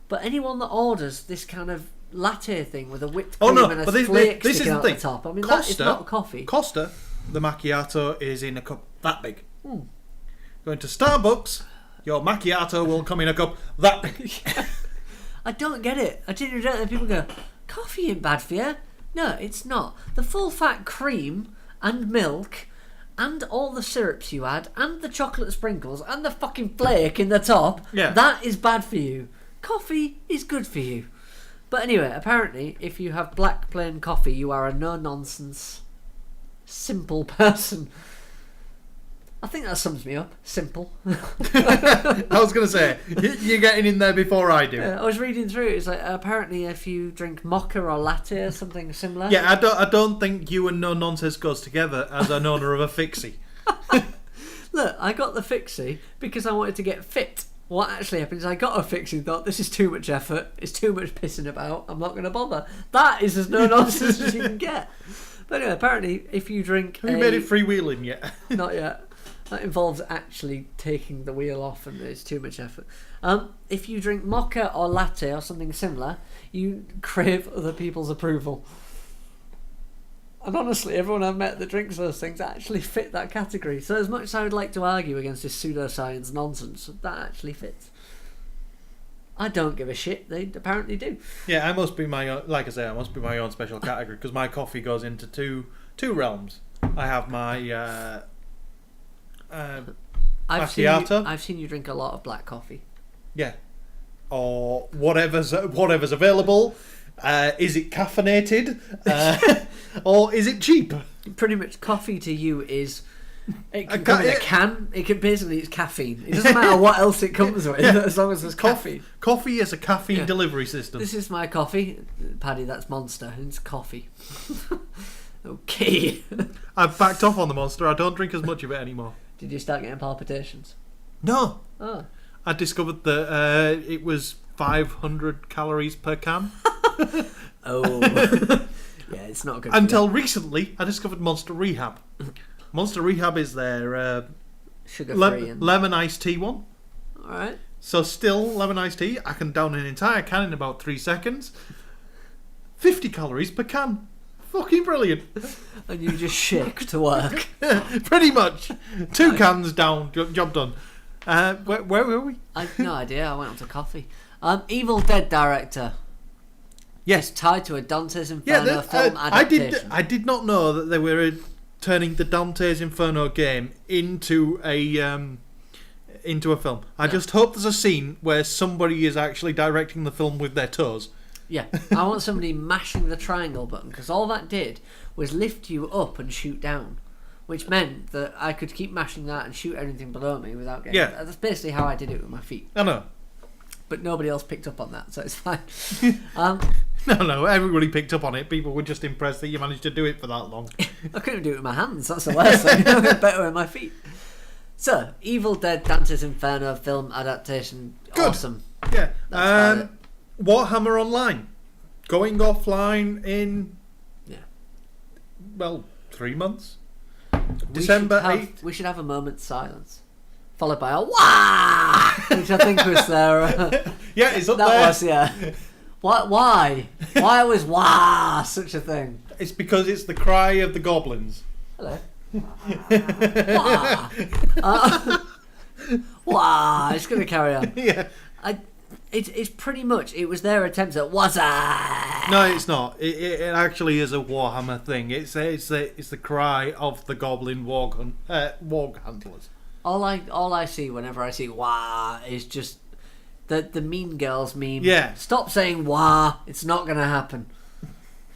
But anyone that orders this kind of latte thing with a whipped cream and a flake sticking out the top, I mean, that is not coffee. Costa, the macchiato is in a cup that big. Going to Starbucks, your macchiato will come in a cup that big. I don't get it. I genuinely don't. People go, coffee ain't bad for you. No, it's not. The full fat cream and milk and all the syrups you add and the chocolate sprinkles and the fucking flake in the top, that is bad for you. Coffee is good for you. But anyway, apparently, if you have black plain coffee, you are a no-nonsense, simple person. I think that sums me up. Simple. I was going to say, you're getting in there before I do. I was reading through it. It's like, apparently if you drink mocha or latte or something similar... Yeah, I don't think you and no nonsense goes together as an owner of a fixie. Look, I got the fixie because I wanted to get fit. What actually happened is I got a fixie and thought, this is too much effort. It's too much pissing about. I'm not going to bother. That is as no nonsense as you can get. But anyway, apparently if you drink... Have you made it freewheeling yet? Not yet. That involves actually taking the wheel off and it's too much effort. If you drink mocha or latte or something similar, you crave other people's approval. And honestly, everyone I've met that drinks those things actually fit that category. So as much as I would like to argue against this pseudoscience nonsense, that actually fits. I don't give a shit. They apparently do. Yeah, I must be my own, like I say, I must be my own special category because my coffee goes into two realms. I have my... I've seen you drink a lot of black coffee. Yeah, or whatever's available. Is it caffeinated, or is it cheap? Pretty much, coffee to you is it can come in a can. It can basically it's caffeine. It doesn't matter what else it comes with, as long as there's caffeine. Coffee is a caffeine delivery system. This is my coffee, Paddy. That's Monster. And it's coffee. Okay. I've backed off on the Monster. I don't drink as much of it anymore. Did you start getting palpitations? No. Oh. I discovered that it was 500 calories per can. Oh. Yeah, it's not good. Until recently, I discovered Monster Rehab. Monster Rehab is their sugar-free lemon iced tea one. All right. So still lemon iced tea. I can down an entire can in about 3 seconds. 50 calories per can. Fucking brilliant. And you just shake to work. Pretty much. 2 cans down, job done. Where were we? I have no idea. I went on to coffee. Evil Dead director. Yes. Tied to a Dante's Inferno film adaptation. I did not know that they were turning the Dante's Inferno game into a film. I just hope there's a scene where somebody is actually directing the film with their toes. Yeah, I want somebody mashing the triangle button because all that did was lift you up and shoot down, which meant that I could keep mashing that and shoot anything below me without getting... Yeah. That's basically how I did it with my feet. I know. But nobody else picked up on that, so it's fine. No, everybody picked up on it. People were just impressed that you managed to do it for that long. I couldn't do it with my hands, that's the worst thing. I did better with my feet. So, Evil Dead Dante's Inferno film adaptation. Good. Awesome. Yeah. That's about it. Warhammer Online. Going offline in... Yeah. Well, 3 months. December 8th. We should have a moment's silence. Followed by a wah! Which I think was their... Yeah, it's up that there. Was, yeah. Why? Why was wah such a thing? It's because it's the cry of the goblins. Hello. Wah! Wah! It's going to carry on. Yeah. It's pretty much, it was their attempt at what's up? No, it's not. It actually is a Warhammer thing. It's the cry of the Goblin warg handlers. All I see whenever I see wah is just the Mean Girls meme. Yeah. Stop saying wah. It's not going to happen.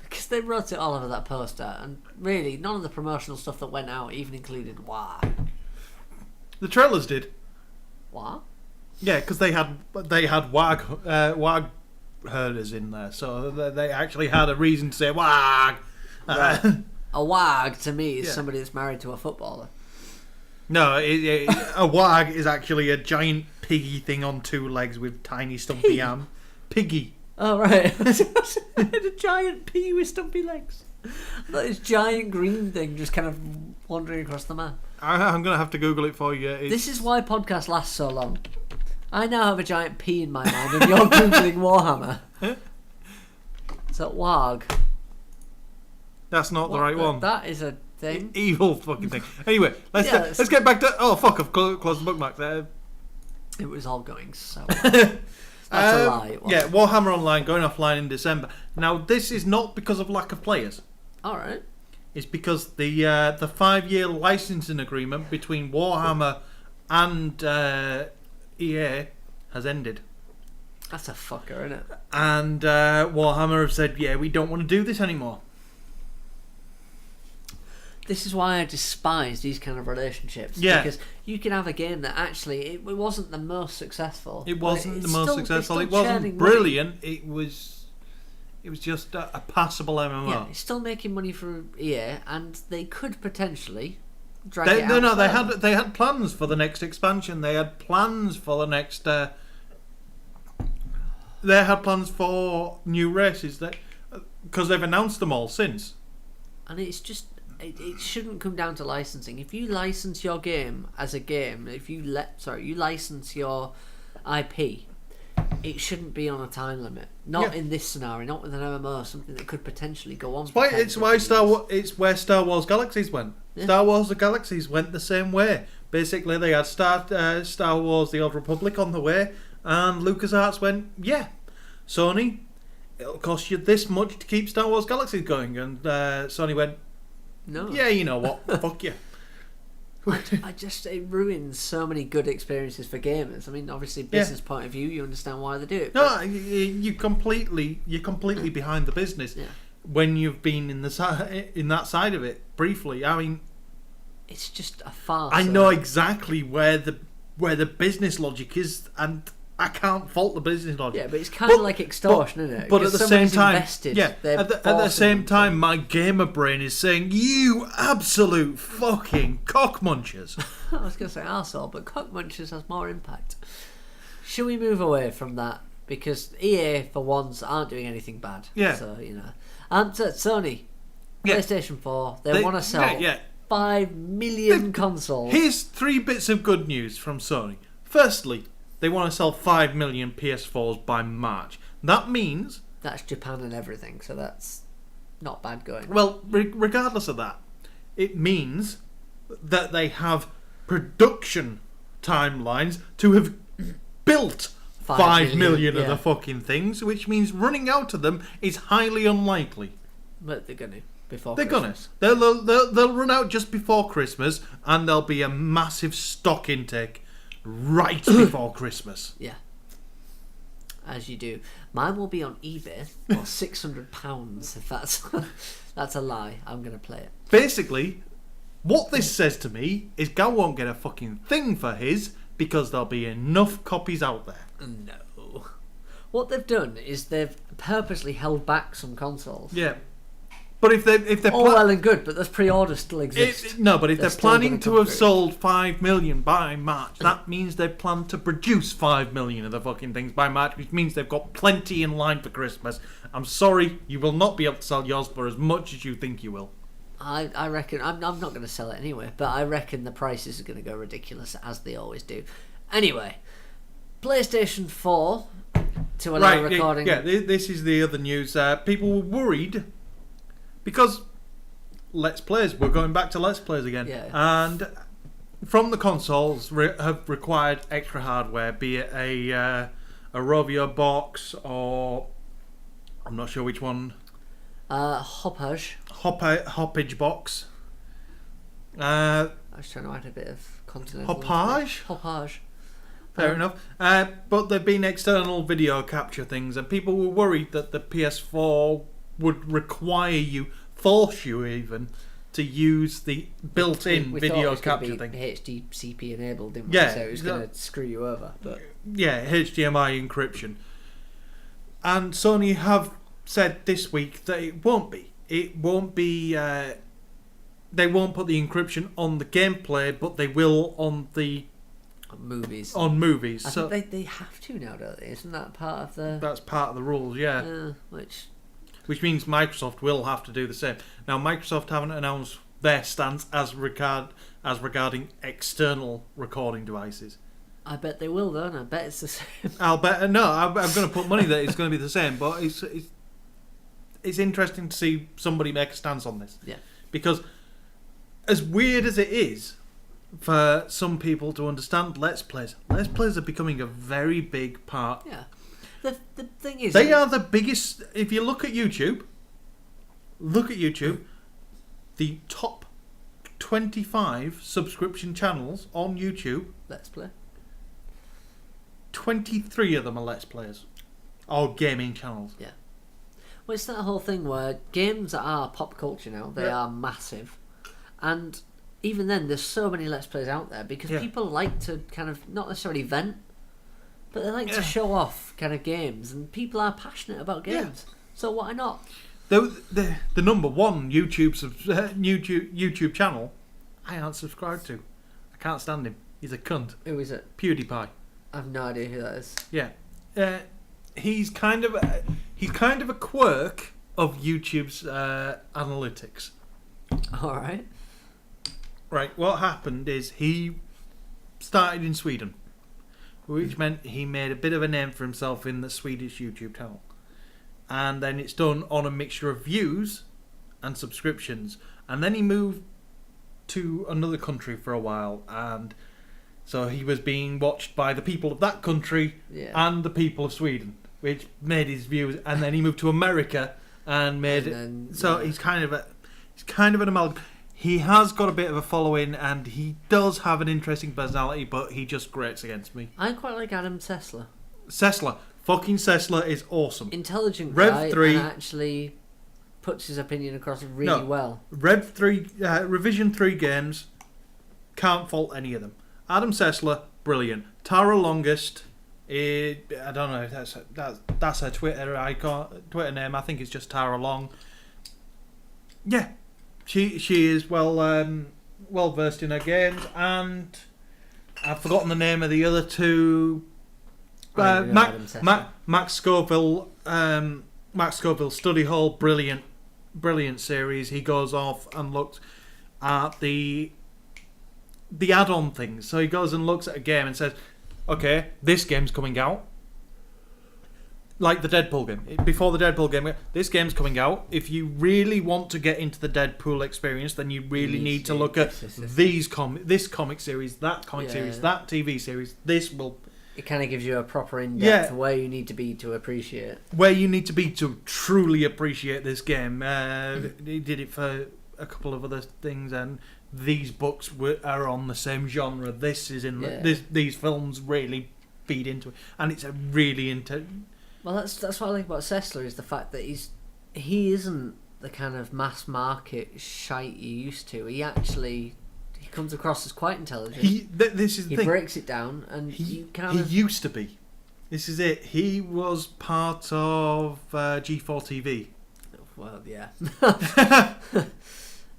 Because they wrote it all over that poster, and really none of the promotional stuff that went out even included wah. The trailers did. Wah? Yeah, because they had wag herders in there, so they actually had a reason to say wag. Right. A wag to me is Yeah. somebody that's married to a footballer. No, a wag is actually a giant piggy thing on two legs with tiny stumpy arm. Piggy. Oh right, a giant pea with stumpy legs. That is giant green thing just kind of wandering across the map. I'm gonna have to Google it for you. This is why podcasts last so long. I now have a giant pea in my mind, and you're googling Warhammer. So wag. That's not the right one. That is a thing. Evil fucking thing. Anyway, let's Yeah, let's get back to. Oh fuck! I've closed the bookmark there. It was all going so well. That's a lie. It wasn't. Yeah, Warhammer Online going offline in December. Now, this is not because of lack of players. All right. It's because the 5-year licensing agreement between Warhammer and EA has ended. That's a fucker, isn't it? And Warhammer have said, yeah, we don't want to do this anymore. This is why I despise these kind of relationships. Yeah. Because you can have a game that actually it wasn't the most successful. It but wasn't it's the most still- successful. it's It still wasn't churning brilliant. It was just a passable MMO. money. Yeah, it's still making money for EA, and they could potentially drag They, it no, out. no, further. they had plans for the next expansion. They had plans for the next. They had plans for new races because they've announced them all since. And it's just it shouldn't come down to licensing. If you license your game as a game, if you license your IP, it shouldn't be on a time limit. Not Yeah. in this scenario. Not with an MMO, something that could potentially go on. It's why it's where Star Wars Galaxies went. Yeah. Star Wars the Galaxies went the same way. Basically, they had Star Wars: The Old Republic on the way, and LucasArts went, yeah, Sony, it'll cost you this much to keep Star Wars Galaxies going, and Sony went, No. yeah, you know what, fuck you. It ruins so many good experiences for gamers. I mean, obviously, business point of view, you understand why they do it. No, you're completely behind the business Yeah. when you've been in that side of it briefly. I mean, It's just a farce. I know exactly where the business logic is, and I can't fault the business logic. Yeah, but it's kind of like extortion, isn't it? But at Because the same somebody's time, invested, yeah, they're at the forcing same them to. time, my gamer brain is saying, "You absolute fucking cockmunchers." I was going to say arsehole, but cockmunchers has more impact. Should we move away from that? Because EA, for once, aren't doing anything bad. Yeah. So, so Sony, Yeah. PlayStation 4, they want to sell Yeah. 5 million consoles. Here's 3 bits of good news from Sony. Firstly, they want to sell 5 million PS4s by March. That means, That's Japan and everything, so that's not bad going. well, regardless of that, it means that they have production timelines to have built 5 million of yeah. the fucking things, which means running out of them is highly unlikely. But they're going to, before They're Christmas. gonna. They'll run out just before Christmas, and there'll be a massive stock intake right before Christmas. Yeah. As you do. Mine will be on eBay for £600 if that's a lie. I'm going to play it. Basically, what this says to me is Gal won't get a fucking thing for his because there'll be enough copies out there. No. What they've done is they've purposely held back some consoles. Yeah. But if they're All well and good, but those pre-orders still exist. no, but if They're they're still planning gonna to come have through. sold 5 million by March, that means they plan to produce 5 million of the fucking things by March, which means they've got plenty in line for Christmas. I'm sorry, you will not be able to sell yours for as much as you think you will. I reckon I'm not going to sell it anyway, but I reckon the prices are going to go ridiculous as they always do. Anyway, PlayStation 4 to allow recording. Yeah, this is the other news. People were worried because Let's Plays, we're going back to Let's Plays again, Yeah. and from the consoles have required extra hardware, be it a a Rovio box, or I'm not sure which one. Hoppage. Hoppage box. I was trying to add a bit of continental. Hoppage. Fair enough. But there've been external video capture things, and people were worried that the PS4 would force you even, to use the built-in we video thought it capture was thing. HDCP enabled, didn't we? Yeah, So it was going to screw you over. But yeah, HDMI encryption. And Sony have said this week that it won't be. It won't be. They won't put the encryption on the gameplay, but they will on the movies. On movies. I think they have to now, don't they? Isn't that part of the? That's part of the rules, yeah. Which means Microsoft will have to do the same. Now, Microsoft haven't announced their stance as regarding external recording devices. I bet they will, though. And I bet it's the same. I'm going to put money that it's going to be the same. But it's interesting to see somebody make a stance on this. Yeah. Because as weird as it is for some people to understand Let's Plays are becoming a very big part. Yeah. The thing is, they are the biggest. If you look at YouTube, the top 25 subscription channels on YouTube. Let's Play. 23 of them are Let's Players, or gaming channels. Yeah. Well, it's that whole thing where games are pop culture now. They are massive, and even then, there's so many Let's Plays out there because people like to kind of not necessarily vent. But they like to show off kind of games, and people are passionate about games. So why not? The number one YouTube channel I aren't subscribed to. I can't stand him. He's a cunt. Who is it? PewDiePie. I have no idea who that is. Yeah, he's kind of a quirk of YouTube's analytics. All right. Right. What happened is he started in Sweden, which meant he made a bit of a name for himself in the Swedish YouTube channel. And then it's done on a mixture of views and subscriptions. And then he moved to another country for a while, and so he was being watched by the people of that country and the people of Sweden, which made his views. And then he moved to America and made he's kind of an amalgam. He has got a bit of a following, and he does have an interesting personality, but he just grates against me. I quite like Adam Sessler. Fucking Sessler is awesome. Intelligent Rev guy 3, and actually puts his opinion across really well. Revision 3 games, can't fault any of them. Adam Sessler, brilliant. Tara Longest, I don't know if that's her Twitter Twitter name. I think it's just Tara Long. Yeah. She is well versed in her games, and I've forgotten the name of the other two. Max Scoville, Study Hall, brilliant series. He goes off and looks at the add-on things. So he goes and looks at a game and says, "Okay, this game's coming out." Like the Deadpool game. Before the Deadpool game, this game's coming out. If you really want to get into the Deadpool experience, then you really need to look at this comic series, that comic series, that TV series. This will... It kind of gives you a proper in-depth where you need to be to appreciate. Where you need to be to truly appreciate this game. He did it for a couple of other things, and these books are on the same genre. This is in these films really feed into it, and it's a really Well, that's what I like about Sessler, is the fact that he isn't the kind of mass market shite you used to. He comes across as quite intelligent. This is the thing. He breaks it down, and he used to be. This is it. He was part of G4 TV. Well, yeah.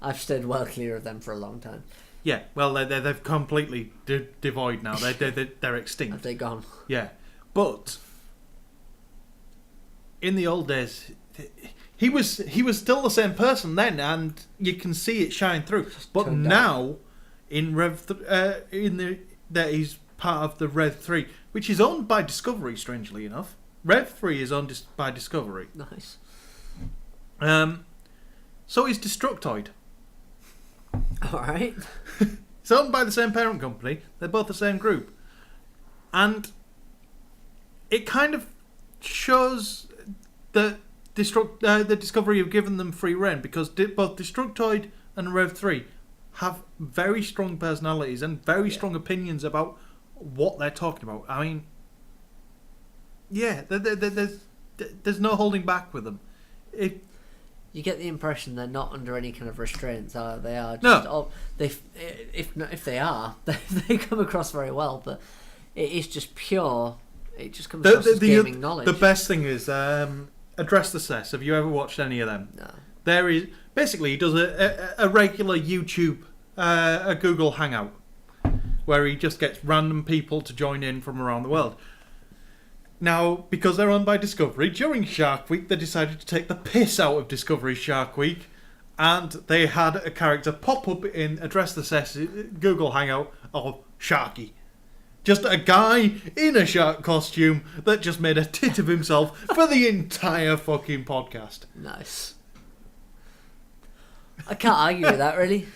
I've stayed well clear of them for a long time. Yeah, well, they've completely devoid now. They're extinct. Have they gone? Yeah, but in the old days, he was still the same person then, and you can see it shine through. But now, that he's part of the Rev 3, which is owned by Discovery. Strangely enough, Rev 3 is owned by Discovery. Nice. So is Destructoid. All right. It's owned by the same parent company. They're both the same group, and it kind of shows that the Discovery have given them free rein, because both Destructoid and Rev 3 have very strong personalities and very strong opinions about what they're talking about. I mean, yeah, there's no holding back with them. You get the impression they're not under any kind of restraints. They are just, No. If they are, they come across very well. But it is just pure. It just comes across as gaming knowledge. The best thing is Address the Cess. Have you ever watched any of them? No. There is basically he does a regular YouTube, a Google Hangout, where he just gets random people to join in from around the world. Now, because they're owned by Discovery, during Shark Week they decided to take the piss out of Discovery Shark Week, and they had a character pop up in Address the Cess Google Hangout of Sharky. Just a guy in a shark costume that just made a tit of himself for the entire fucking podcast. Nice. I can't argue with that, really.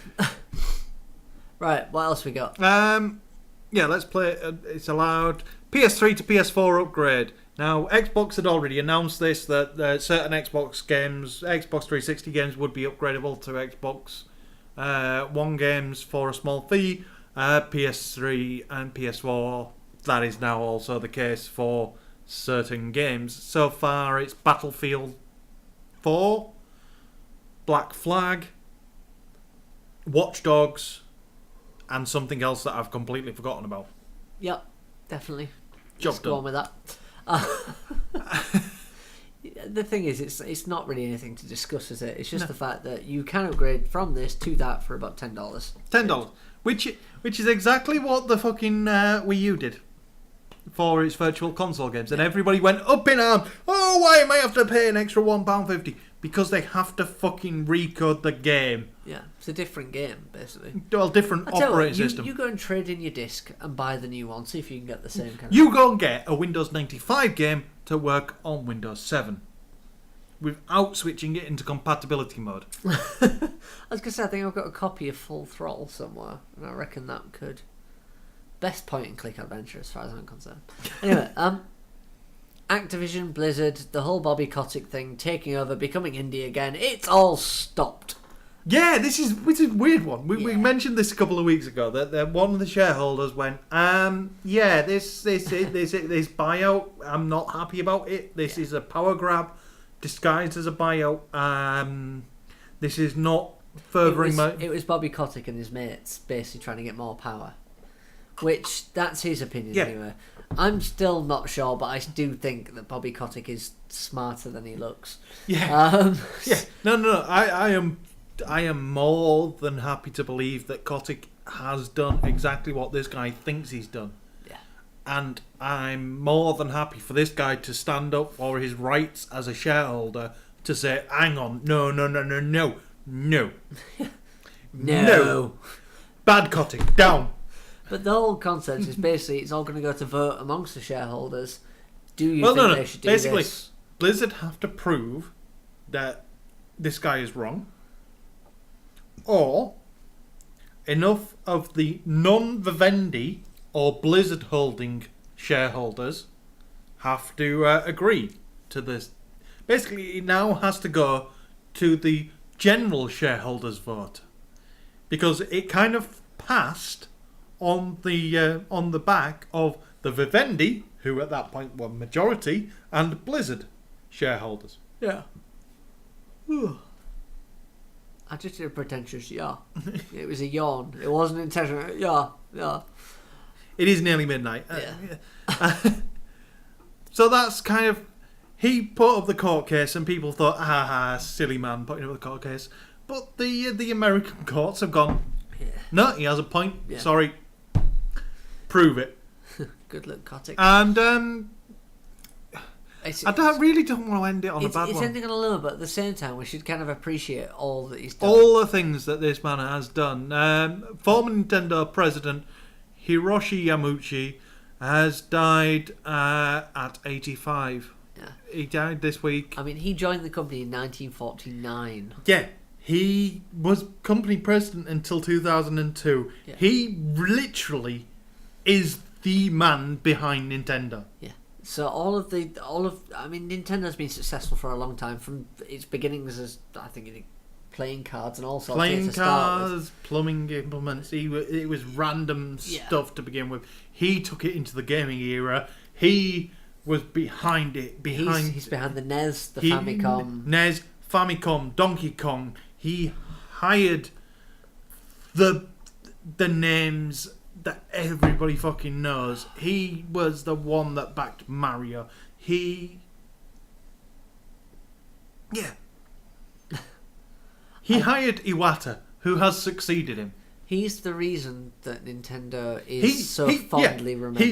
Right, what else we got? Yeah, let's play. It's allowed. PS3 to PS4 upgrade. Now, Xbox had already announced this, that certain Xbox games, Xbox 360 games, would be upgradable to Xbox One games for a small fee. PS3 and PS4, that is now also the case for certain games. So far, it's Battlefield 4, Black Flag, Watch Dogs, and something else that I've completely forgotten about. Yep, definitely. Job Let's go on with that. The thing is, it's not really anything to discuss, is it? It's just the fact that you can upgrade from this to that for about $10. $10, which is exactly what the fucking Wii U did for its virtual console games, and everybody went up in arms. Oh, why am I have to pay an extra £1.50? Because they have to fucking recode the game. Yeah, it's a different game, basically. Well, different operating system. You go and trade in your disc and buy the new one, see if you can get the same kind You go and get a Windows 95 game to work on Windows 7 without switching it into compatibility mode. I was going to say, I think I've got a copy of Full Throttle somewhere, and I reckon that could... Best point-and-click adventure, as far as I'm concerned. Anyway, Activision, Blizzard, the whole Bobby Kotick thing, taking over, becoming indie again, it's all stopped. Yeah, this is a weird one. We mentioned this a couple of weeks ago, that one of the shareholders went, this buyout, I'm not happy about it. This is a power grab disguised as a buyout. This is not furthering It was Bobby Kotick and his mates basically trying to get more power. Which, that's his opinion anyway. I'm still not sure, but I do think that Bobby Kotick is smarter than he looks. Yeah. No. I am more than happy to believe that Kotick has done exactly what this guy thinks he's done. Yeah. And I'm more than happy for this guy to stand up for his rights as a shareholder to say, hang on, no. No. Bad Kotick, down. But the whole concept is basically it's all going to go to vote amongst the shareholders. Do you think they should do basically, this? Blizzard have to prove that this guy is wrong, or enough of the non-Vivendi or Blizzard holding shareholders have to agree to this. Basically, it now has to go to the general shareholders vote, because it kind of passed on the back of the Vivendi, who at that point were majority, and Blizzard shareholders. Yeah. I just did a pretentious It was a yawn. It wasn't intentional. Yeah. It is nearly midnight. Yeah. So that's kind of... He put up the court case and people thought, silly man putting up the court case. But the American courts have gone, no, he has a point. Yeah. Sorry. Prove it. Good luck, Kotick. And I really don't want to end it on a bad one. It's ending on a low, but at the same time, we should kind of appreciate all that he's done. All the things that this man has done. Former Nintendo president Hiroshi Yamauchi has died at 85. Yeah. He died this week. I mean, he joined the company in 1949. Yeah. He was company president until 2002. Yeah. He literally is the man behind Nintendo. Yeah. So I mean, Nintendo's been successful for a long time, from its beginnings as, I think, playing cards and all sorts. Playing cards, plumbing implements. It was random stuff to begin with. He took it into the gaming era. He was behind it. He's behind the NES, the Famicom. NES, Famicom, Donkey Kong. He hired the names that everybody fucking knows. He was the one that backed Mario. He hired Iwata, who has succeeded him. He's the reason that Nintendo is so fondly remembered.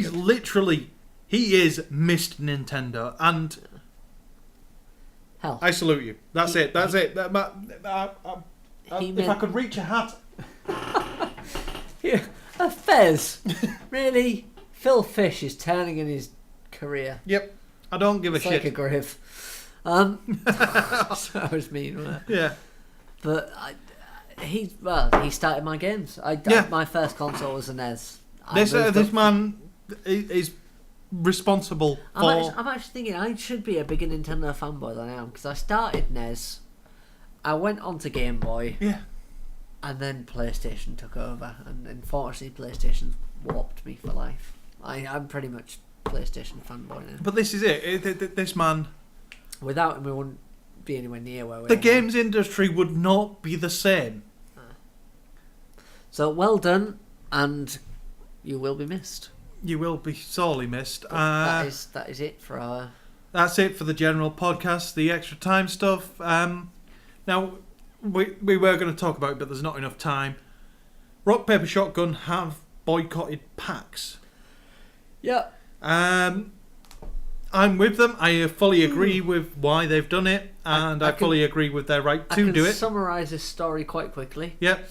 He is Mr. Nintendo, and hell, I salute you. That's it. If I could reach a hat. A Fez. Really? Phil Fish is turning in his career. Yep. I don't give a shit. Like a grave. That was mean, wasn't it? Yeah. But he started my games. My first console was a NES. This man is responsible for... I'm actually thinking I should be a bigger Nintendo fanboy than I am, because I started NES, I went on to Game Boy, and then PlayStation took over, and unfortunately PlayStation warped me for life. I'm pretty much PlayStation fanboy now. But this is it. This man... Without him, we wouldn't be anywhere near where we are. The games industry would not be the same. So well done, and you will be missed. You will be sorely missed. That is it for our... That's it for the general podcast, the extra time stuff. Now, we were going to talk about it, but there's not enough time. Rock, Paper, Shotgun have boycotted PAX. Yeah. I'm with them. I fully agree with why they've done it, and I fully agree with their right to do it. I can summarise this story quite quickly. Yep.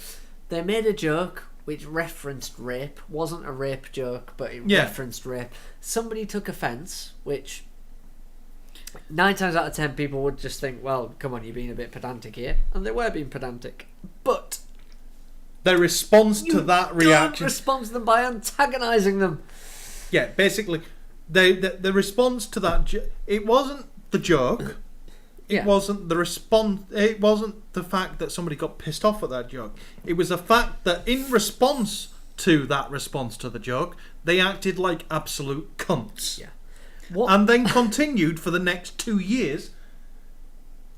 They made a joke which referenced rape. Wasn't a rape joke, but it referenced rape. Somebody took offence, which 9 times out of 10 people would just think, well, come on, you're being a bit pedantic here. And they were being pedantic. But their response to that reaction... Don't respond to them by antagonising them. Yeah, basically, the response to that... It wasn't the joke. It wasn't the response. It wasn't the fact that somebody got pissed off at that joke. It was the fact that in response to that response to the joke, they acted like absolute cunts. Yeah. And then continued for the next 2 years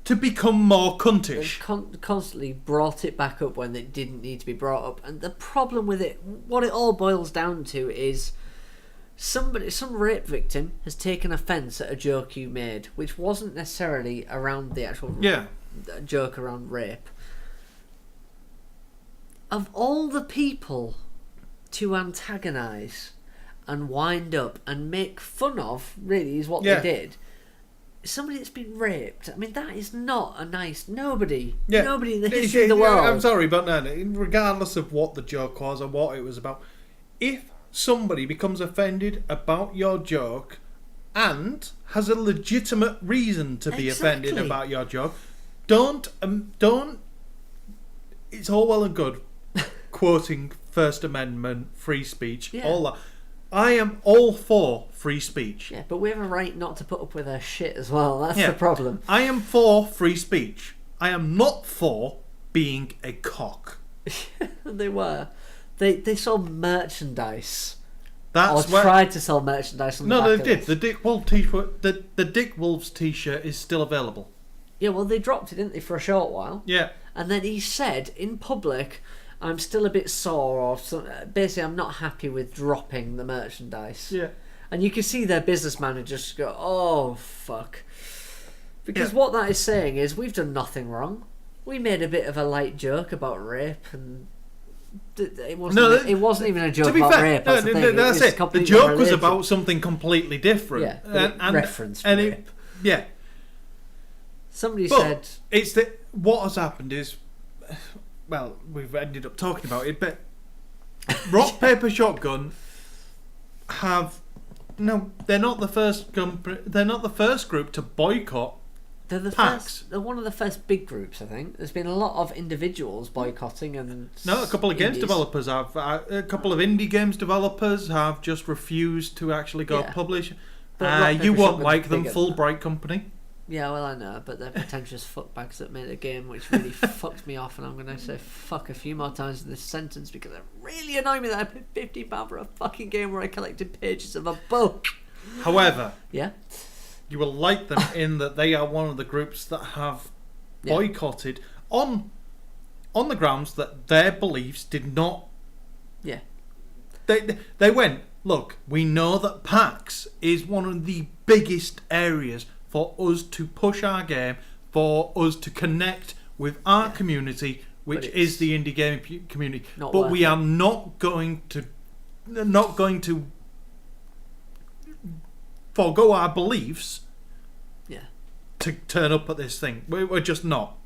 to become more cuntish. Constantly brought it back up when it didn't need to be brought up. And the problem with it, what it all boils down to is... some rape victim has taken offence at a joke you made, which wasn't necessarily around the actual joke around rape. Of all the people to antagonise and wind up and make fun of, really, is what they did. Somebody that's been raped, I mean, that is not a nice... Nobody in the history of the world... I'm sorry, but no, regardless of what the joke was or what it was about, if somebody becomes offended about your joke and has a legitimate reason to be offended about your joke, don't it's all well and good quoting First Amendment, free speech, all that. I am all for free speech. Yeah, but we have a right not to put up with their shit as well. That's the problem. I am for free speech. I am not for being a cock. They were. They sold merchandise. That's tried to sell merchandise on the back they of did. this. The Dick Wolf t-shirt, the Dick Wolves t-shirt is still available. Yeah, well, they dropped it, didn't they, for a short while? Yeah. And then he said in public, I'm still a bit sore, or basically I'm not happy with dropping the merchandise. Yeah. And you can see their business manager just go, oh, fuck. Because what that is saying is, we've done nothing wrong. We made a bit of a light joke about rape, and it wasn't even a joke about rape. That's the thing. That's it. The joke was about something completely different. Yeah, and referenced rape. Somebody said... What has happened is... Well, we've ended up talking about it, but Rock, Paper, Shotgun have... No, they're not the first group to boycott PAX. They're one of the first big groups, I think. There's been a lot of individuals boycotting, and a couple of games developers have. A couple of indie games developers have just refused to actually go publish. Rock, You Paper, won't Shotgun's like them, bigger than that. Fulbright Company. Yeah, well, I know, but they're pretentious fuckbags that made a game which really fucked me off, and I'm going to say fuck a few more times in this sentence because it really annoyed me that I paid £50 for a fucking game where I collected pages of a book. However, Yeah? you will like them in that they are one of the groups that have boycotted on the grounds that their beliefs did not. Yeah. They went, look, we know that PAX is one of the biggest areas for us to push our game, for us to connect with our community, which is the indie gaming community. But we are not going to forgo our beliefs to turn up at this thing. We're just not.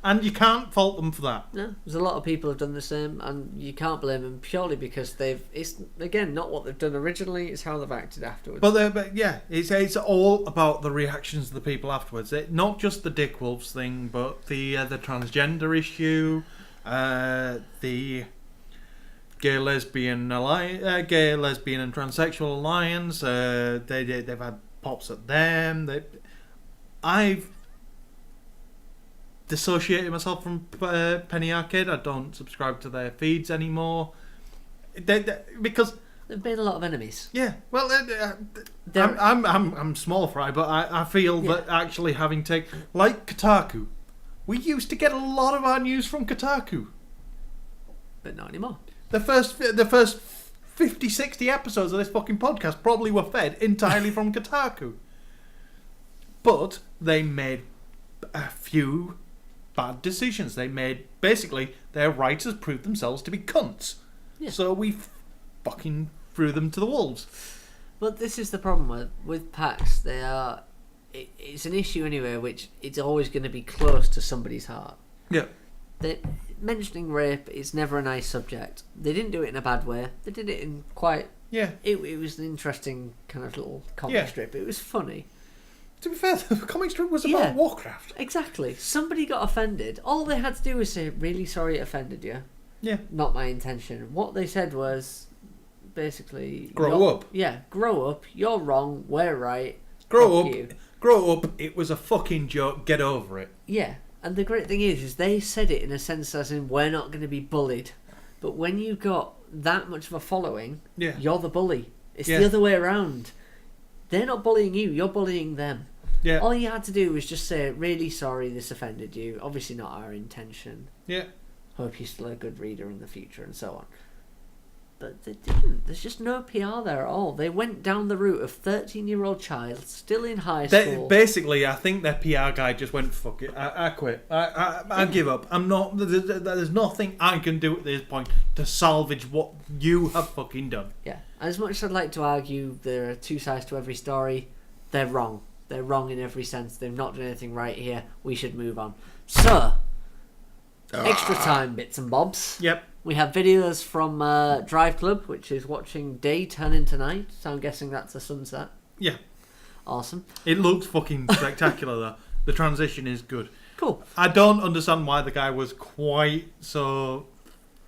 And you can't fault them for that. No, there's a lot of people who've done the same, and you can't blame them purely because it's again not what they've done originally; it's how they've acted afterwards. But yeah, it's all about the reactions of the people afterwards. Not just the Dick Wolves thing, but the transgender issue, the gay lesbian and transsexual alliance. They've had pops at them. I've dissociated myself from Penny Arcade. I don't subscribe to their feeds anymore because they've made a lot of enemies. Yeah, well, I'm small fry, but I feel that actually having like Kotaku, we used to get a lot of our news from Kotaku, but not anymore. The first 50, 60 episodes of this fucking podcast probably were fed entirely from Kotaku, but they made a few bad decisions. Basically their writers proved themselves to be cunts. Yeah. So we fucking threw them to the wolves. But this is the problem with PAX. It's an issue anyway, which it's always going to be close to somebody's heart. Yeah. Mentioning rape is never a nice subject. They didn't do it in a bad way. They did it in quite. Yeah. It was an interesting kind of little comic strip. It was funny. To be fair, the comic strip was about Warcraft. Exactly. Somebody got offended. All they had to do was say, really sorry it offended you. Yeah. Not my intention. What they said was, basically... Grow up. Yeah, grow up. You're wrong. We're right. Grow up. Grow up. It was a fucking joke. Get over it. Yeah. And the great thing is they said it in a sense as in, we're not going to be bullied. But when you've got that much of a following, you're the bully. It's the other way around. They're not bullying you, you're bullying them. Yeah. All you had to do was just say, really sorry this offended you. Obviously not our intention. Yeah. Hope you're still a good reader in the future and so on. But they didn't. There's just no PR there at all. They went down the route of 13-year-old child, still in high school. Basically, I think their PR guy just went, fuck it, I quit. I give up. I'm not. There's nothing I can do at this point to salvage what you have fucking done. Yeah. As much as I'd like to argue there are two sides to every story, they're wrong. They're wrong in every sense. They've not done anything right here. We should move on. So, extra time, bits and bobs. Yep. We have videos from Drive Club, which is watching day turn into night. So I'm guessing that's a sunset. Yeah. Awesome. It looks fucking spectacular, though. The transition is good. Cool. I don't understand why the guy was quite so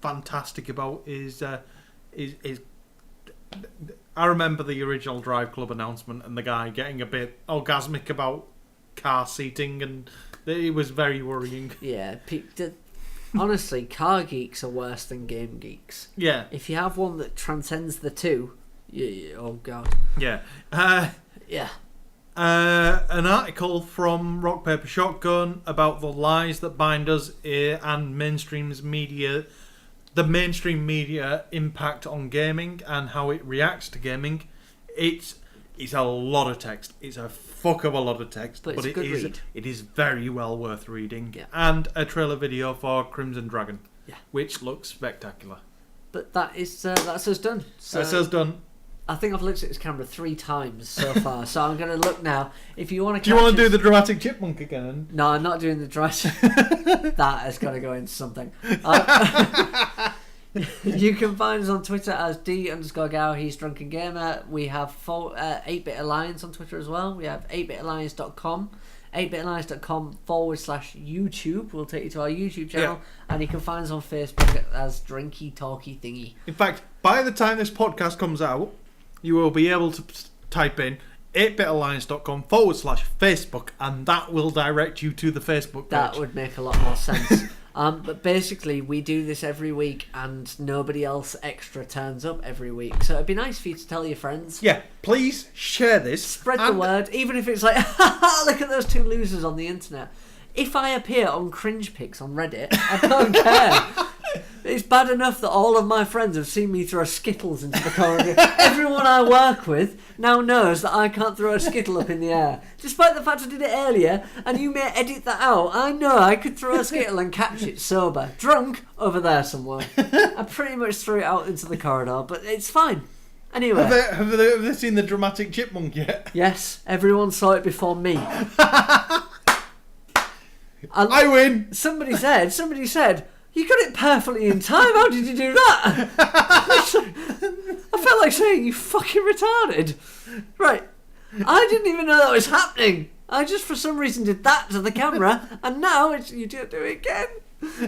fantastic about his I remember the original Drive Club announcement and the guy getting a bit orgasmic about car seating, and it was very worrying. Yeah, honestly, car geeks are worse than game geeks. Yeah. If you have one that transcends the two, oh god. Yeah. Yeah. An article from Rock Paper Shotgun about the lies that bind us and the mainstream media impact on gaming and how it reacts to gaming. It's a lot of text. It's a fuck of a lot of text, but it is very well worth reading. Yeah. And a trailer video for Crimson Dragon, which looks spectacular. But that's us done. So that's us done. I think I've looked at this camera 3 times so far, so I'm going to look now. If you want to, do you want to do the dramatic chipmunk again? No, I'm not doing the dramatic. That has got to go into something. You can find us on Twitter as D_Gow. He's DrunkenGamer. We have 8-Bit Alliance on Twitter as well. We have 8bitalliance.com. 8bitalliance.com/YouTube will take you to our YouTube channel, and you can find us on Facebook as Drinky Talky Thingy. In fact, by the time this podcast comes out, you will be able to type in 8bitalliance.com/Facebook, and that will direct you to the Facebook page. That would make a lot more sense. But basically, we do this every week, and nobody else extra turns up every week. So it'd be nice for you to tell your friends. Yeah, please share this. Spread the word, even if it's like, look at those two losers on the internet. If I appear on cringe pics on Reddit, I don't care. It's bad enough that all of my friends have seen me throw Skittles into the corridor. Everyone I work with now knows that I can't throw a Skittle up in the air. Despite the fact I did it earlier, and you may edit that out, I know I could throw a Skittle and catch it sober. Drunk, over there somewhere. I pretty much threw it out into the corridor, but it's fine. Anyway. Have they seen the dramatic chipmunk yet? Yes, everyone saw it before me. I win! Somebody said, you got it perfectly in time. How did you do that? I felt like saying, you fucking retarded. Right. I didn't even know that was happening. I just, for some reason, did that to the camera, and now you do it again.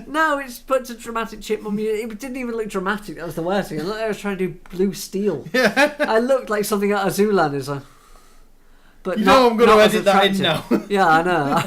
Now it's put to dramatic chipmunk music. It didn't even look dramatic. That was the worst thing. I looked like I was trying to do Blue Steel. Yeah. I looked like something out of Zoolander. But I'm going to edit that in now. Yeah, I know.